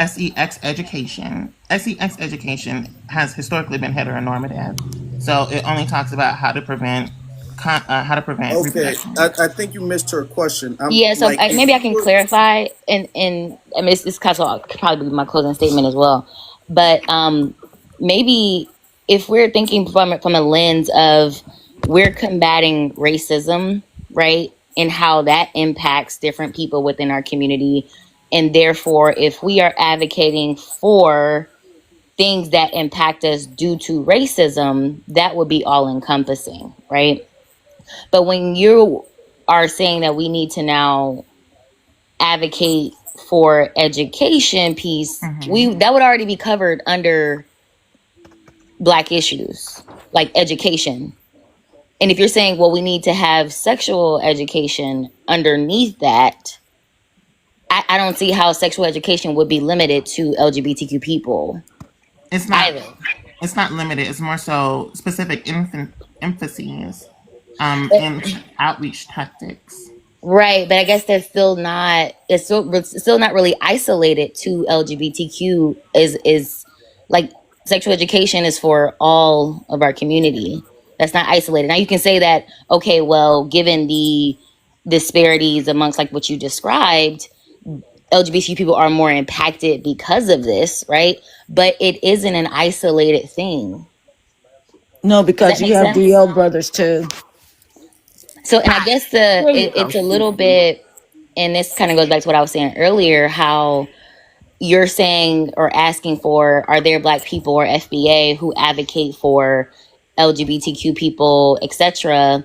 sex education. Sex education has historically been heteronormative, so it only talks about how to prevent Okay, reproduction. I think you missed her question. I'm Yeah, so like, if maybe I you can were clarify, and I mean, this kind of could probably be my closing statement as well. But maybe if we're thinking from a lens of we're combating racism, right, and how that impacts different people within our community, and therefore, if we are advocating for things that impact us due to racism, that would be all encompassing, right? But when you are saying that we need to now advocate for education piece, we Hmm. that would already be covered under Black issues, like education. And if you're saying, well, we need to have sexual education underneath that, I don't see how sexual education would be limited to LGBTQ people It's not. either. It's not limited. It's more so specific emphases, in outreach tactics. Right, but I guess that's still not it's still not really isolated to LGBTQ. Is like sexual education is for all of our community. That's not isolated. Now you can say that, okay, well, given disparities amongst like what you described, LGBTQ people are more impacted because of this, right? But it isn't an isolated thing. No, Does because that you make have sense? DL brothers too. So, and I guess There you go, it's a little Cece. bit, and this kind of goes back to what I was saying earlier, how you're saying or asking for, are there Black people or FBA who advocate for LGBTQ people, etc.?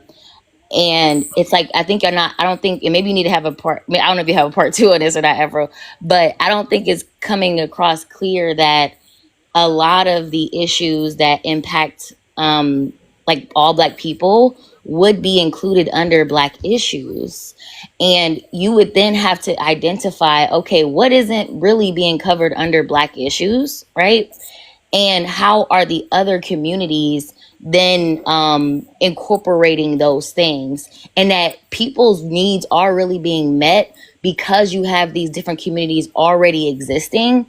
And it's like, I think you're not, I don't think, and maybe you need to have a part, I don't know if you have a part two on this or not, Afro, but I don't think it's coming across clear that a lot of the issues that impact like all Black people would be included under Black issues. And you would then have to identify, okay, what isn't really being covered under Black issues, right? And how are the other communities then incorporating those things, and that people's needs are really being met because you have these different communities already existing.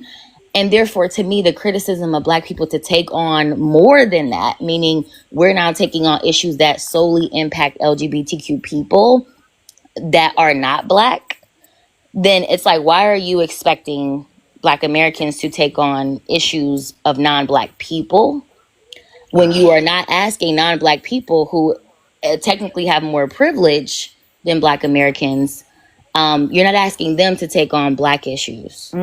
And therefore, to me, the criticism of Black people to take on more than that, meaning we're now taking on issues that solely impact LGBTQ people that are not Black, then it's like, why are you expecting Black Americans to take on issues of non-Black people when you are not asking non-Black people who technically have more privilege than Black Americans? You're not asking them to take on Black issues.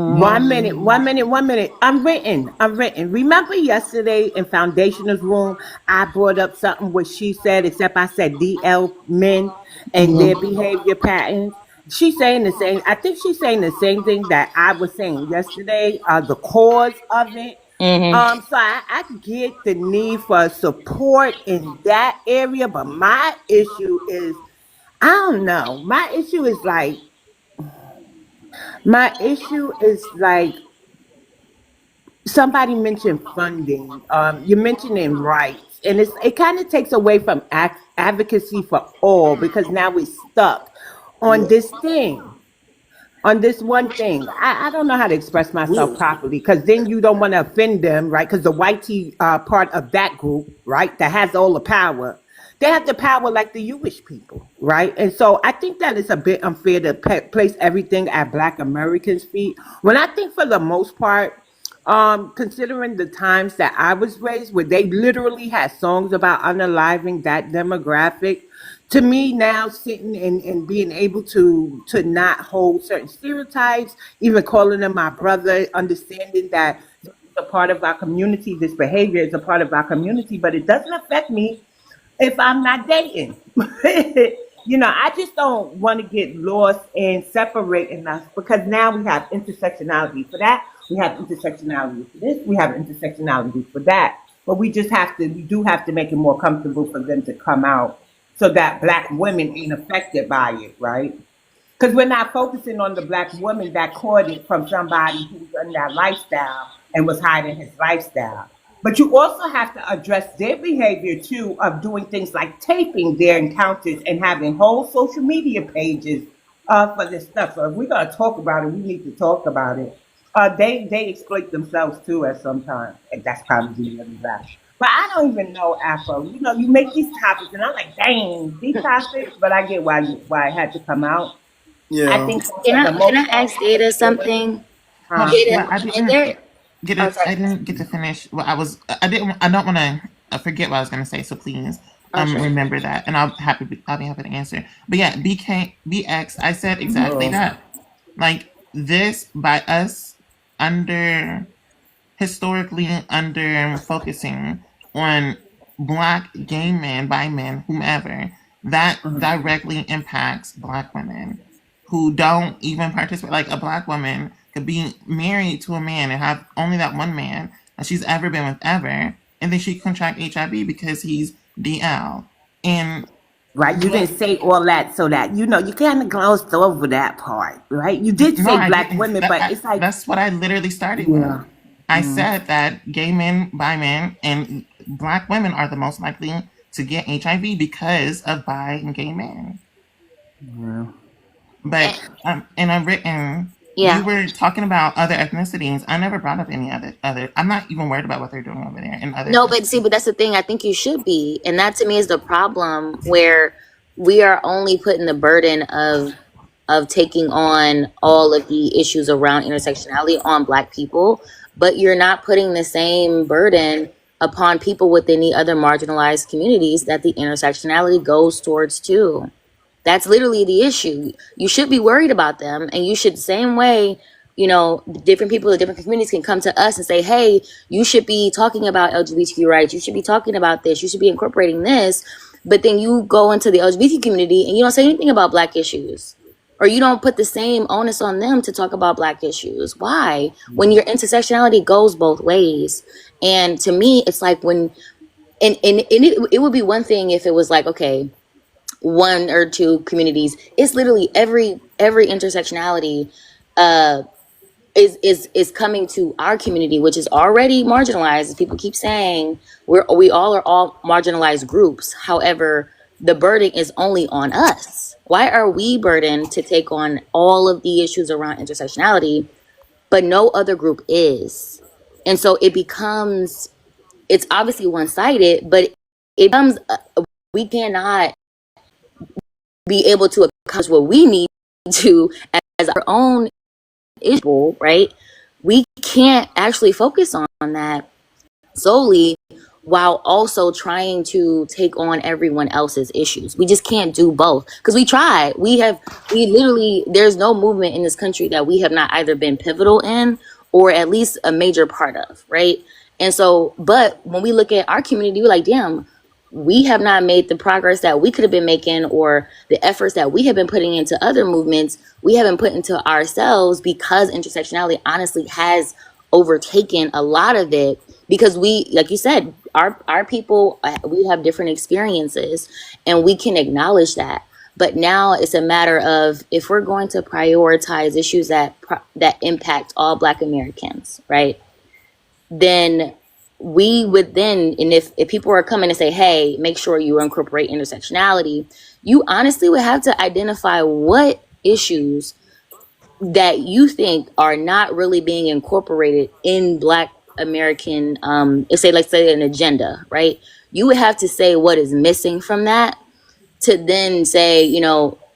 One minute, Mm. 1 minute, 1 minute. I'm written. I'm written. Remember yesterday in Foundational's room, I brought up something what she said, except I said DL men and their Mm-hmm. behavior patterns. She's saying the same. I think she's saying the same thing that I was saying yesterday. The cause of it. Mm-hmm. So I get the need for support in that area, but my issue is I don't know. My issue is like somebody mentioned funding. You're mentioning rights, and it kind of takes away from advocacy for all because now we're stuck on this thing, on this one thing. I don't know how to express myself properly because then you don't want to offend them, right? Because the white tea part of that group, right, that has all the power, they have the power like the Jewish people, right? And so I think that it's a bit unfair to place everything at Black Americans' feet. When I think for the most part, considering the times that I was raised, where they literally had songs about unaliving that demographic, to me now sitting and being able to not hold certain stereotypes, even calling them my brother, understanding that this is a part of our community, this behavior is a part of our community, but it doesn't affect me if I'm not dating. I just don't want to get lost and separating us because now we have intersectionality for that. We have intersectionality for this. We have intersectionality for that. But we do have to make it more comfortable for them to come out so that Black women ain't affected by it, right? Because we're not focusing on the Black woman that caught it from somebody who's in that lifestyle and was hiding his lifestyle. But you also have to address their behavior too of doing things like taping their encounters and having whole social media pages for this stuff. So if we're gonna talk about it, we need to talk about it. They exploit themselves too at some time, and that's probably really bad. But I don't even know, Afro. You make these topics, and I'm like, dang, these topics. But I get why it had to come out. I Yeah. think for the Can most I part, ask Data something? Hold huh? on. Data, Well, I is didn't there? Oh, sorry. I didn't get to finish. Well, I didn't. I don't want to forget what I was going to say. So please, Oh, sure. remember that, and I'll be happy to answer. But yeah, BX. I said exactly Uh, that. Like this by us under historically under focusing on black gay men, bi men, whomever, that directly impacts black women who don't even participate. Like a black woman could be married to a man and have only that one man that she's ever been with ever, and then she contract HIV because he's DL. And Right? You didn't say all that so that you kind of glossed over that part, right? You did no, say I Black didn't. women, but it's like, That's what I literally started with. yeah, I said that gay men, bi men, and black women are the most likely to get HIV because of bi and gay men. yeah. But and I've written, you Yeah. were talking about other ethnicities. I never brought up any other. I'm not even worried about what they're doing over there in other No, but see, ethnicities. but that's the thing. I think you should be, and that to me is the problem where we are only putting the burden of taking on all of the issues around intersectionality on Black people, but you're not putting the same burden upon people within the other marginalized communities that the intersectionality goes towards too. That's literally the issue. You should be worried about them, and you should, same way, different people of different communities can come to us and say, hey, you should be talking about LGBTQ rights. You should be talking about this. You should be incorporating this. But then you go into the LGBT community and you don't say anything about Black issues, or you don't put the same onus on them to talk about Black issues. Why? When your intersectionality goes both ways. And to me, it's like when, and it would be one thing if it was like, okay, one or two communities. It's literally every intersectionality uh is coming to our community, which is already marginalized. As people keep saying, we all are all marginalized groups. However, the burden is only on us. Why are we burdened to take on all of the issues around intersectionality, but no other group is? And so it's obviously one-sided, but it becomes we cannot be able to accomplish what we need to as our own issue, right? We can't actually focus on that solely while also trying to take on everyone else's issues. We just can't do both, because we tried. We literally, there's no movement in this country that we have not either been pivotal in or at least a major part of, right? And so, but when we look at our community, we're like, damn, we have not made the progress that we could have been making, or the efforts that we have been putting into other movements, we haven't put into ourselves, because intersectionality honestly has overtaken a lot of it. Because we, like you said, our people, we have different experiences, and we can acknowledge that. But now it's a matter of, if we're going to prioritize issues that impact all Black Americans, right? Then we would then, and if people are coming to say, hey, make sure you incorporate intersectionality, you honestly would have to identify what issues that you think are not really being incorporated in Black American, let's say an agenda, right? You would have to say what is missing from that, to then say,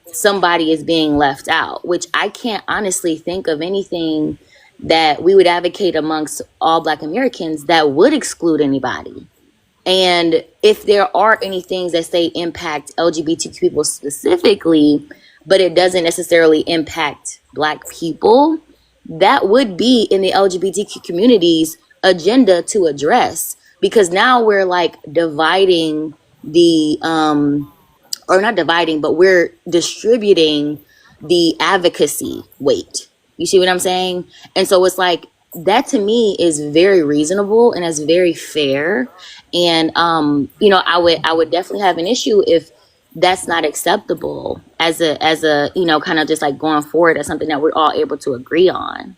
somebody is being left out, which I can't honestly think of anything that we would advocate amongst all Black Americans that would exclude anybody. And if there are any things that say impact LGBTQ people specifically, but it doesn't necessarily impact Black people, that would be in the LGBTQ community's agenda to address. Because now we're like dividing the or not dividing, but we're distributing the advocacy weight. You see what I'm saying? And so it's like, that to me is very reasonable and is very fair. And I would definitely have an issue if that's not acceptable as a kind of just like going forward as something that we're all able to agree on.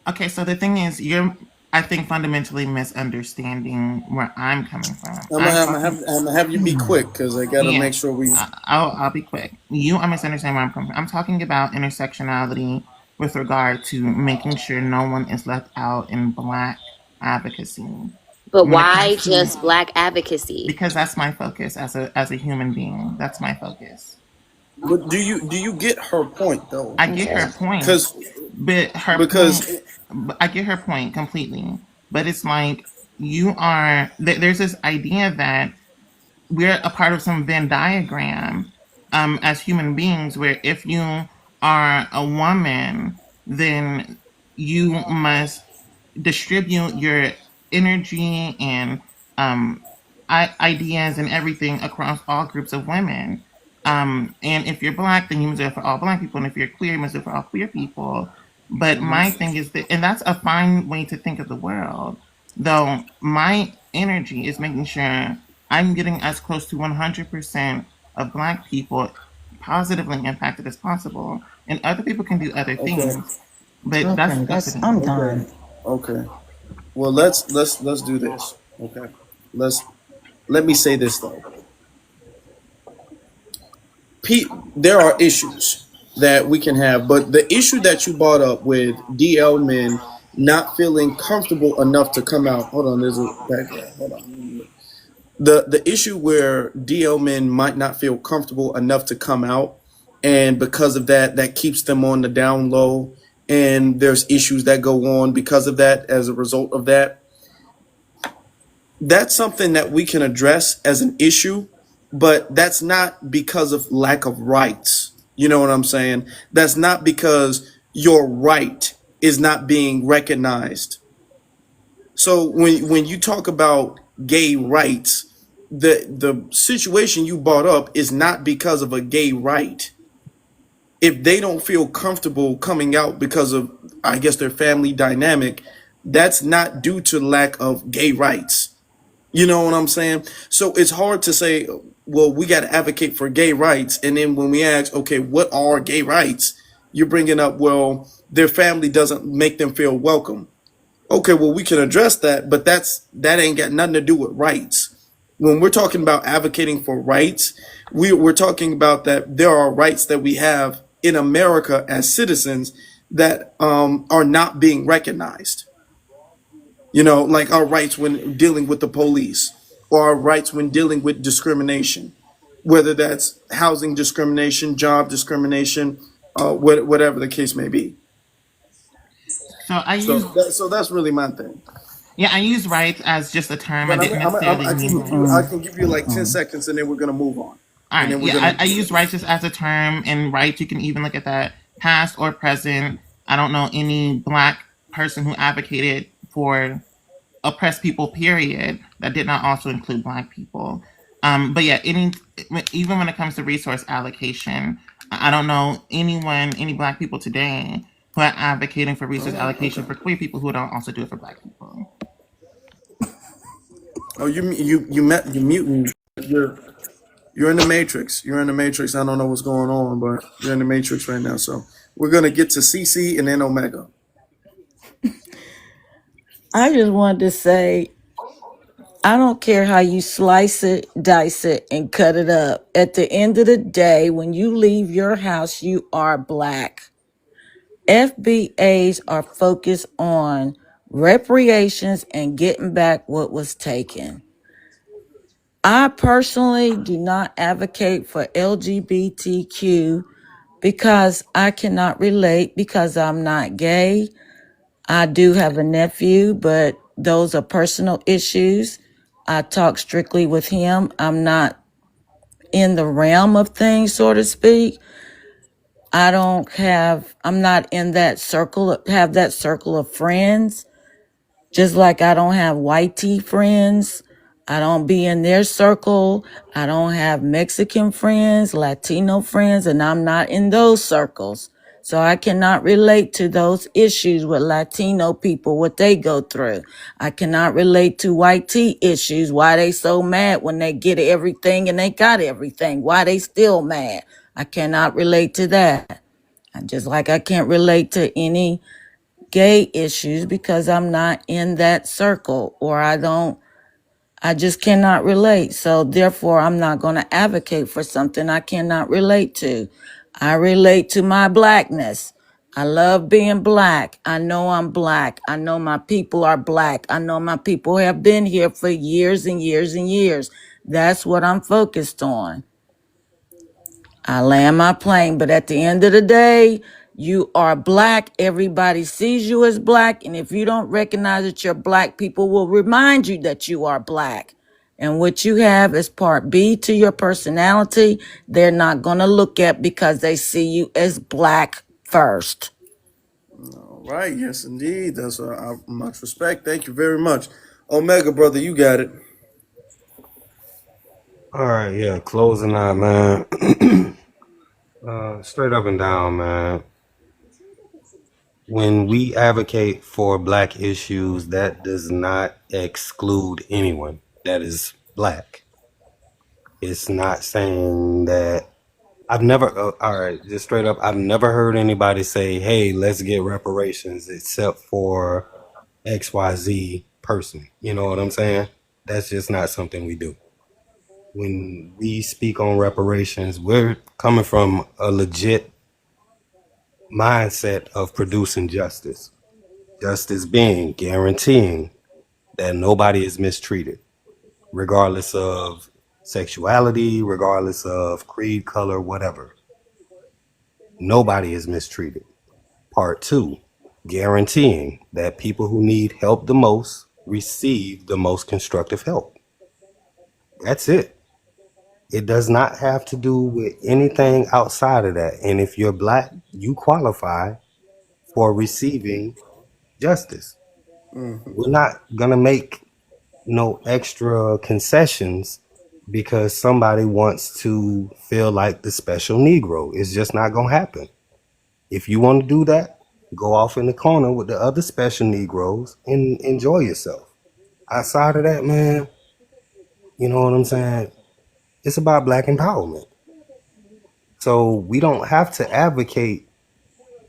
Okay, so the thing is, you're, I think, fundamentally misunderstanding where I'm coming from. I'm talking, I'm gonna have you be quick because I gotta yeah, make sure we. I'll be quick. You are misunderstanding where I'm coming from. I'm talking about intersectionality with regard to making sure no one is left out in Black advocacy. But When it why comes to, just Black advocacy? because that's my focus as a human being. That's my focus. But do you get her point though? I get Okay. her point, Because but her point, because I get her point completely. But it's like, you are, there's this idea that we're a part of some Venn diagram, as human beings, where if you are a woman, then you must distribute your energy and um, ideas and everything across all groups of women. And if you're Black, then you must do it for all Black people. And if you're queer, you must do it for all queer people. But my thing is that, and that's a fine way to think of the world, though my energy is making sure I'm getting as close to 100% of Black people positively impacted as possible. And other people can do other okay, things, but that's Okay, up to that's them. I'm okay, done. okay. Well, let's do this. Okay, let me say this though. There are issues that we can have, but the issue that you brought up with DL men not feeling comfortable enough to come out. Hold on, there's a background. Hold on. The issue where DL men might not feel comfortable enough to come out, and because of that, that keeps them on the down low, and there's issues that go on because of that as a result of that. That's something that we can address as an issue, but that's not because of lack of rights. You know what I'm saying? That's not because your right is not being recognized. So when you talk about gay rights, the situation you brought up is not because of a gay right. If they don't feel comfortable coming out because of, I guess, their family dynamic, that's not due to lack of gay rights. You know what I'm saying? So it's hard to say, well, we got to advocate for gay rights. And then when we ask, okay, what are gay rights? You're bringing up, well, their family doesn't make them feel welcome. Okay, well, we can address that, but that ain't got nothing to do with rights. When we're talking about advocating for rights, we're talking about that there are rights that we have in America as citizens that are not being recognized. You know, like our rights when dealing with the police, or our rights when dealing with discrimination, whether that's housing discrimination, job discrimination, whatever the case may be. So I So use so that's really my thing. yeah, I use rights as just a term. I But didn't necessarily mean like. I can give you like 10 seconds, and then we're gonna move on, All and right, then we're yeah, gonna. I use rights just as a term, and rights you can even look at that past or present. I don't know any black person who advocated for oppressed people, period, that did not also include black people. But yeah, even when it comes to resource allocation, I don't know any black people today who are advocating for resource allocation Okay. for queer people who don't also do it for black people. Oh, you mutant. You're in the matrix. You're in the matrix. I don't know what's going on, but you're in the matrix right now. So we're gonna get to CC and then Omega. I just wanted to say, I don't care how you slice it, dice it, and cut it up. At the end of the day, when you leave your house, you are black. FBAs are focused on reparations and getting back what was taken. I personally do not advocate for LGBTQ because I cannot relate because I'm not gay. I do have a nephew, but those are personal issues. I talk strictly with him. I'm not in the realm of things, so to speak. I'm not in that circle, have that circle of friends. Just like I don't have white tea friends, I don't be in their circle. I don't have Mexican friends, Latino friends, and I'm not in those circles. So I cannot relate to those issues with Latino people, what they go through. I cannot relate to white tea issues, why they so mad when they get everything and they got everything, why they still mad. I cannot relate to that. Just like I can't relate to any gay issues because I'm not in that circle, or I just cannot relate. So therefore, I'm not going to advocate for something I cannot relate to. I relate to my blackness. I love being black. I know I'm black. I know my people are black. I know my people have been here for years and years and years. That's what I'm focused on. I land my plane, but at the end of the day, you are black. Everybody sees you as black. And if you don't recognize that you're black, people will remind you that you are black. And what you have is part B to your personality. They're not going to look at because they see you as black first. All right. Yes, indeed. That's much respect. Thank you very much, Omega brother. You got it. All right, yeah, closing out, man. Straight up and down, man. When we advocate for black issues, that does not exclude anyone that is black. It's not saying that I've never, all right, just straight up, I've never heard anybody say, hey, let's get reparations except for XYZ person. You know what I'm saying? That's just not something we do. When we speak on reparations, we're coming from a legit mindset of producing justice. Justice being guaranteeing that nobody is mistreated. regardless of sexuality, regardless of creed, color, whatever. Nobody is mistreated. Part two, guaranteeing that people who need help the most receive the most constructive help. That's it. It does not have to do with anything outside of that. And if you're black, you qualify for receiving justice. We're not going to make no extra concessions because somebody wants to feel like the special Negro. It's just not going to happen. If you want to do that, go off in the corner with the other special Negroes and enjoy yourself. Outside of that, man, you know what I'm saying? It's about black empowerment. So we don't have to advocate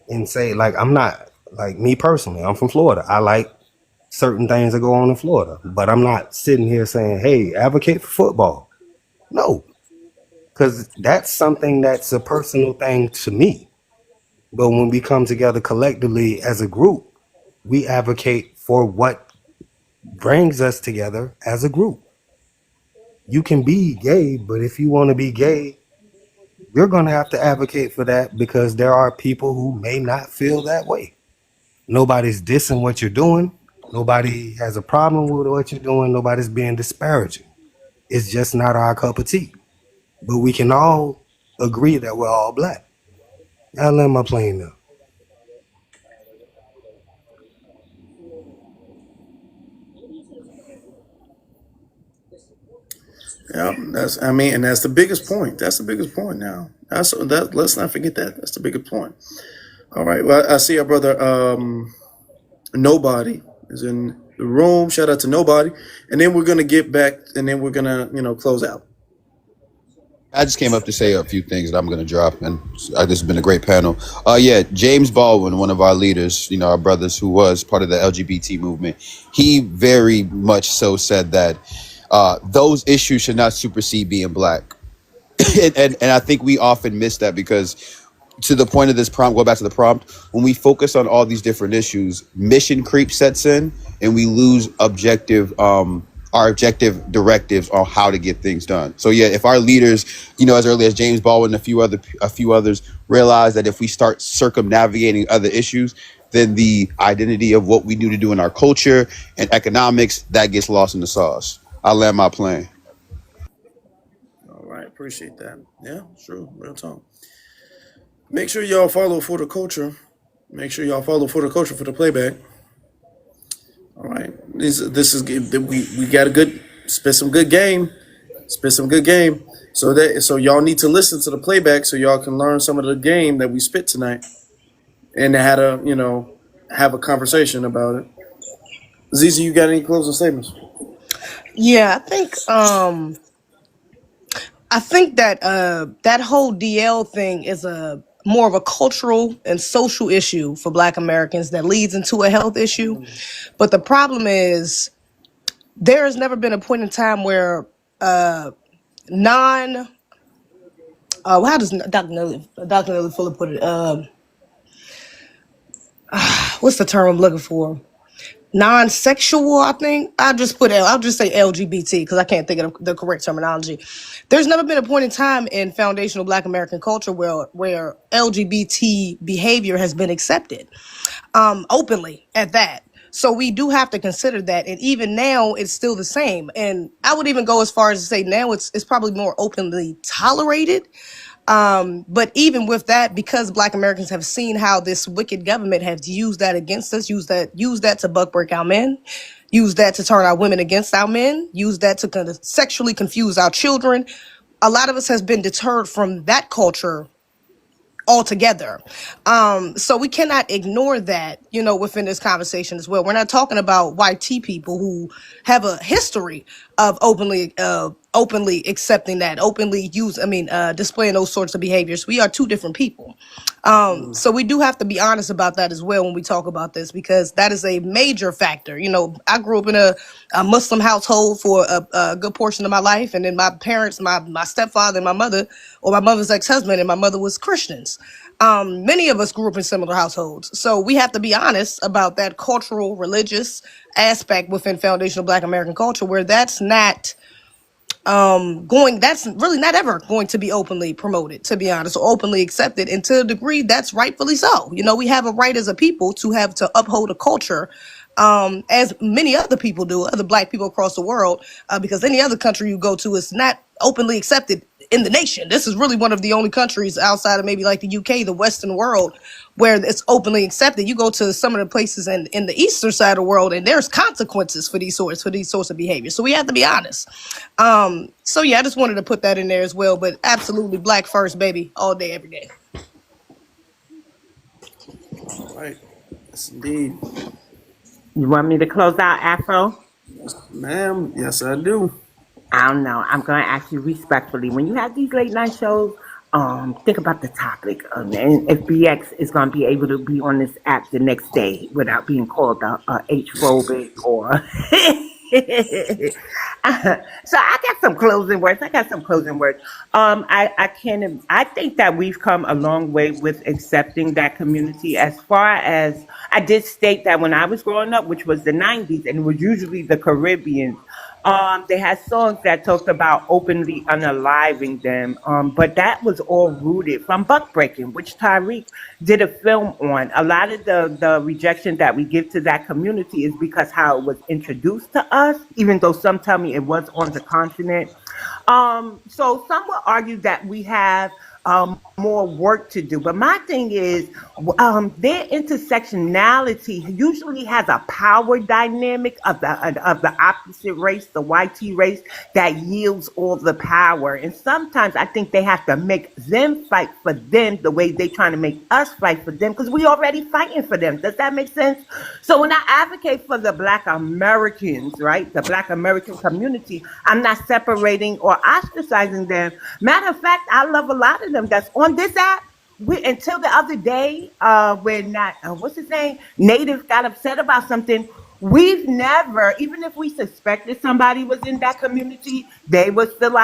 and say, like, I'm not, like, me personally, I'm from Florida. I like certain things that go on in Florida, but I'm not sitting here saying, hey, advocate for football. No, because that's something that's a personal thing to me. But when we come together collectively as a group, we advocate for what brings us together as a group. You can be gay, but if you want to be gay, you're going to have to advocate for that because there are people who may not feel that way. Nobody's dissing what you're doing. Nobody has a problem with what you're doing. Nobody's being disparaging. It's just not our cup of tea. But we can all agree that we're all black. I land my plane now. Yeah, that's I mean, and that's the biggest point. That's the biggest point now. That's that. Let's not forget that. That's the biggest point. All right. Well, I see our brother. Nobody is in the room. Shout out to Nobody, and then we're gonna get back, and then we're gonna close out. I just came up to say a few things that I'm going to drop, and this has been a great panel. Yeah, James Baldwin, one of our leaders, our brothers who was part of the LGBT movement, he very much so said that those issues should not supersede being black. And I think we often miss that because to the point of this prompt, go back to the prompt, when we focus on all these different issues, mission creep sets in and we lose our objective directives on how to get things done. So yeah, if our leaders, as early as James Baldwin and a few others realize that if we start circumnavigating other issues, then the identity of what we need to do in our culture and economics, that gets lost in the sauce. I land my plane. All right, appreciate that. Yeah, true, real talk. Make sure y'all follow for the culture. Make sure y'all follow for the culture for the playback. All right, this is good. We got a good spit some good game, spit some good game. So y'all need to listen to the playback so y'all can learn some of the game that we spit tonight and how to have a conversation about it. Zizi, you got any closing statements? Yeah, I think that that whole DL thing is a more of a cultural and social issue for Black Americans that leads into a health issue. But the problem is there has never been a point in time where non how does Dr. Nelly Fuller put it? What's the term I'm looking for? Non-sexual, I think. I'll just say LGBT because I can't think of the correct terminology. There's never been a point in time in foundational Black American culture where LGBT behavior has been accepted openly at that. So we do have to consider that, and even now it's still the same. And I would even go as far as to say now it's probably more openly tolerated. But even with that, because Black Americans have seen how this wicked government has used that against us, use that to buck break our men, use that to turn our women against our men, use that to kind of sexually confuse our children. A lot of us has been deterred from that culture altogether. So we cannot ignore that, within this conversation as well. We're not talking about white tea people who have a history of openly accepting that, displaying those sorts of behaviors. We are two different people. So we do have to be honest about that as well when we talk about this, because that is a major factor. I grew up in a Muslim household for a good portion of my life, and then my parents, my stepfather and my mother, or my mother's ex-husband and my mother, was Christians. Many of us grew up in similar households, so we have to be honest about that cultural, religious aspect within foundational Black American culture, where that's not going that's really not ever going to be openly promoted, to be honest, or openly accepted. And to a degree that's rightfully so. You know, we have a right as a people to have to uphold a culture, as many other people do, other black people across the world, because any other country you go to is not openly accepted in the nation. This is really one of the only countries outside of maybe like the UK, the Western world, where it's openly accepted. You go to some of the places in the eastern side of the world, and there's consequences for these sorts of behavior. So we have to be honest. So yeah, I just wanted to put that in there as well. But absolutely, black first, baby, all day, every day. All right. Yes, indeed. You want me to close out, Afro? Yes, ma'am. Yes, I do. I don't know. I'm going to ask you respectfully. When you have these late night shows, think about the topic. And if BX is going to be able to be on this app the next day without being called a H-phobic or. So I got some closing words. I think that we've come a long way with accepting that community. As far as I did state that when I was growing up, which was the 90s, and it was usually the Caribbeans, they had songs that talked about openly unaliving them. But that was all rooted from buckbreaking, which Tyreek did a film on. A lot of the rejection that we give to that community is because how it was introduced to us, even though some tell me it was on the continent. So some will argue that we have more work to do. But my thing is, their intersectionality usually has a power dynamic of the opposite race, the YT race, that yields all the power. And sometimes I think they have to make them fight for them the way they trying to make us fight for them because we already fighting for them. Does that make sense? So when I advocate for the Black Americans, right, the Black American community, I'm not separating or ostracizing them. Matter of fact, I love a lot of them that's on this app. Until the other day, when that what's his name, Native got upset about something. We've never, even if we suspected somebody was in that community, they still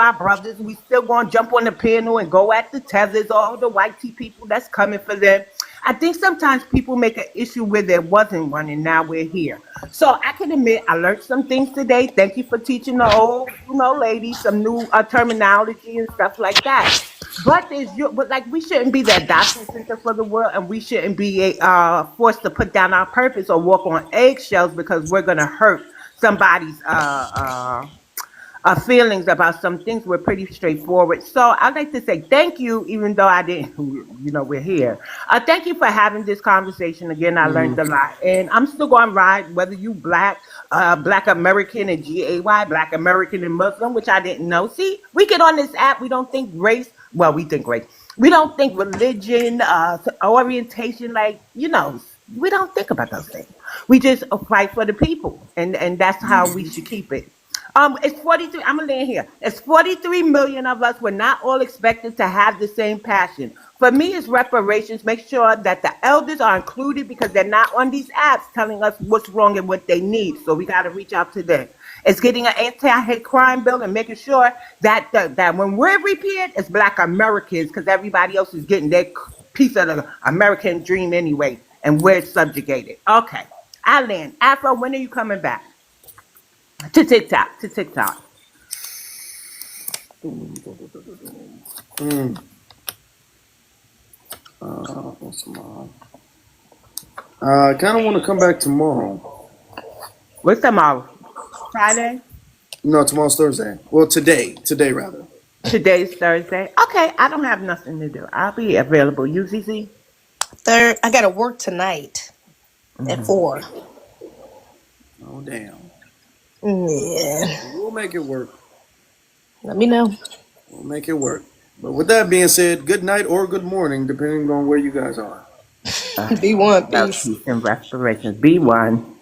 our brothers. We still gonna jump on the panel and go at the tethers, all the white tea people that's coming for them. I think sometimes people make an issue where there wasn't one and now we're here. So I can admit I learned some things today. Thank you for teaching the old, lady some new terminology and stuff like that. But like we shouldn't be the adoption center for the world, and we shouldn't be forced to put down our purpose or walk on eggshells because we're gonna hurt somebody's feelings about some things were pretty straightforward. So I'd like to say thank you, even though I didn't, we're here. Thank you for having this conversation again. I learned a lot. And I'm still going to ride, whether you black, Black American and GAY, Black American and Muslim, which I didn't know. See, we get on this app, we don't think race, well, we think race. We don't think religion, orientation, we don't think about those things. We just fight for the people, and that's how we should keep it. It's 43. I'm gonna land here. It's 43 million of us. We're not all expected to have the same passion. For me, it's reparations. Make sure that the elders are included because they're not on these apps telling us what's wrong and what they need. So we got to reach out to them. It's getting an anti-hate crime bill and making sure that that when we're repaired, it's Black Americans because everybody else is getting their piece of the American dream anyway, and we're subjugated. Okay, I land. Afro, when are you coming back? To TikTok, to TikTok. Mm, what's tomorrow? I kind of want to come back tomorrow. What's tomorrow? Friday? No, tomorrow's Thursday. Well, today rather. Today's Thursday. Okay, I don't have nothing to do. I'll be available. UCC? Third, I gotta work tonight at 4. Oh damn. Yeah, We'll make it work. let me know. We'll make it work. But with that being said, good night or good morning, depending on where you guys are. All right. Be one, Love, peace. peace, and restorations. Be one.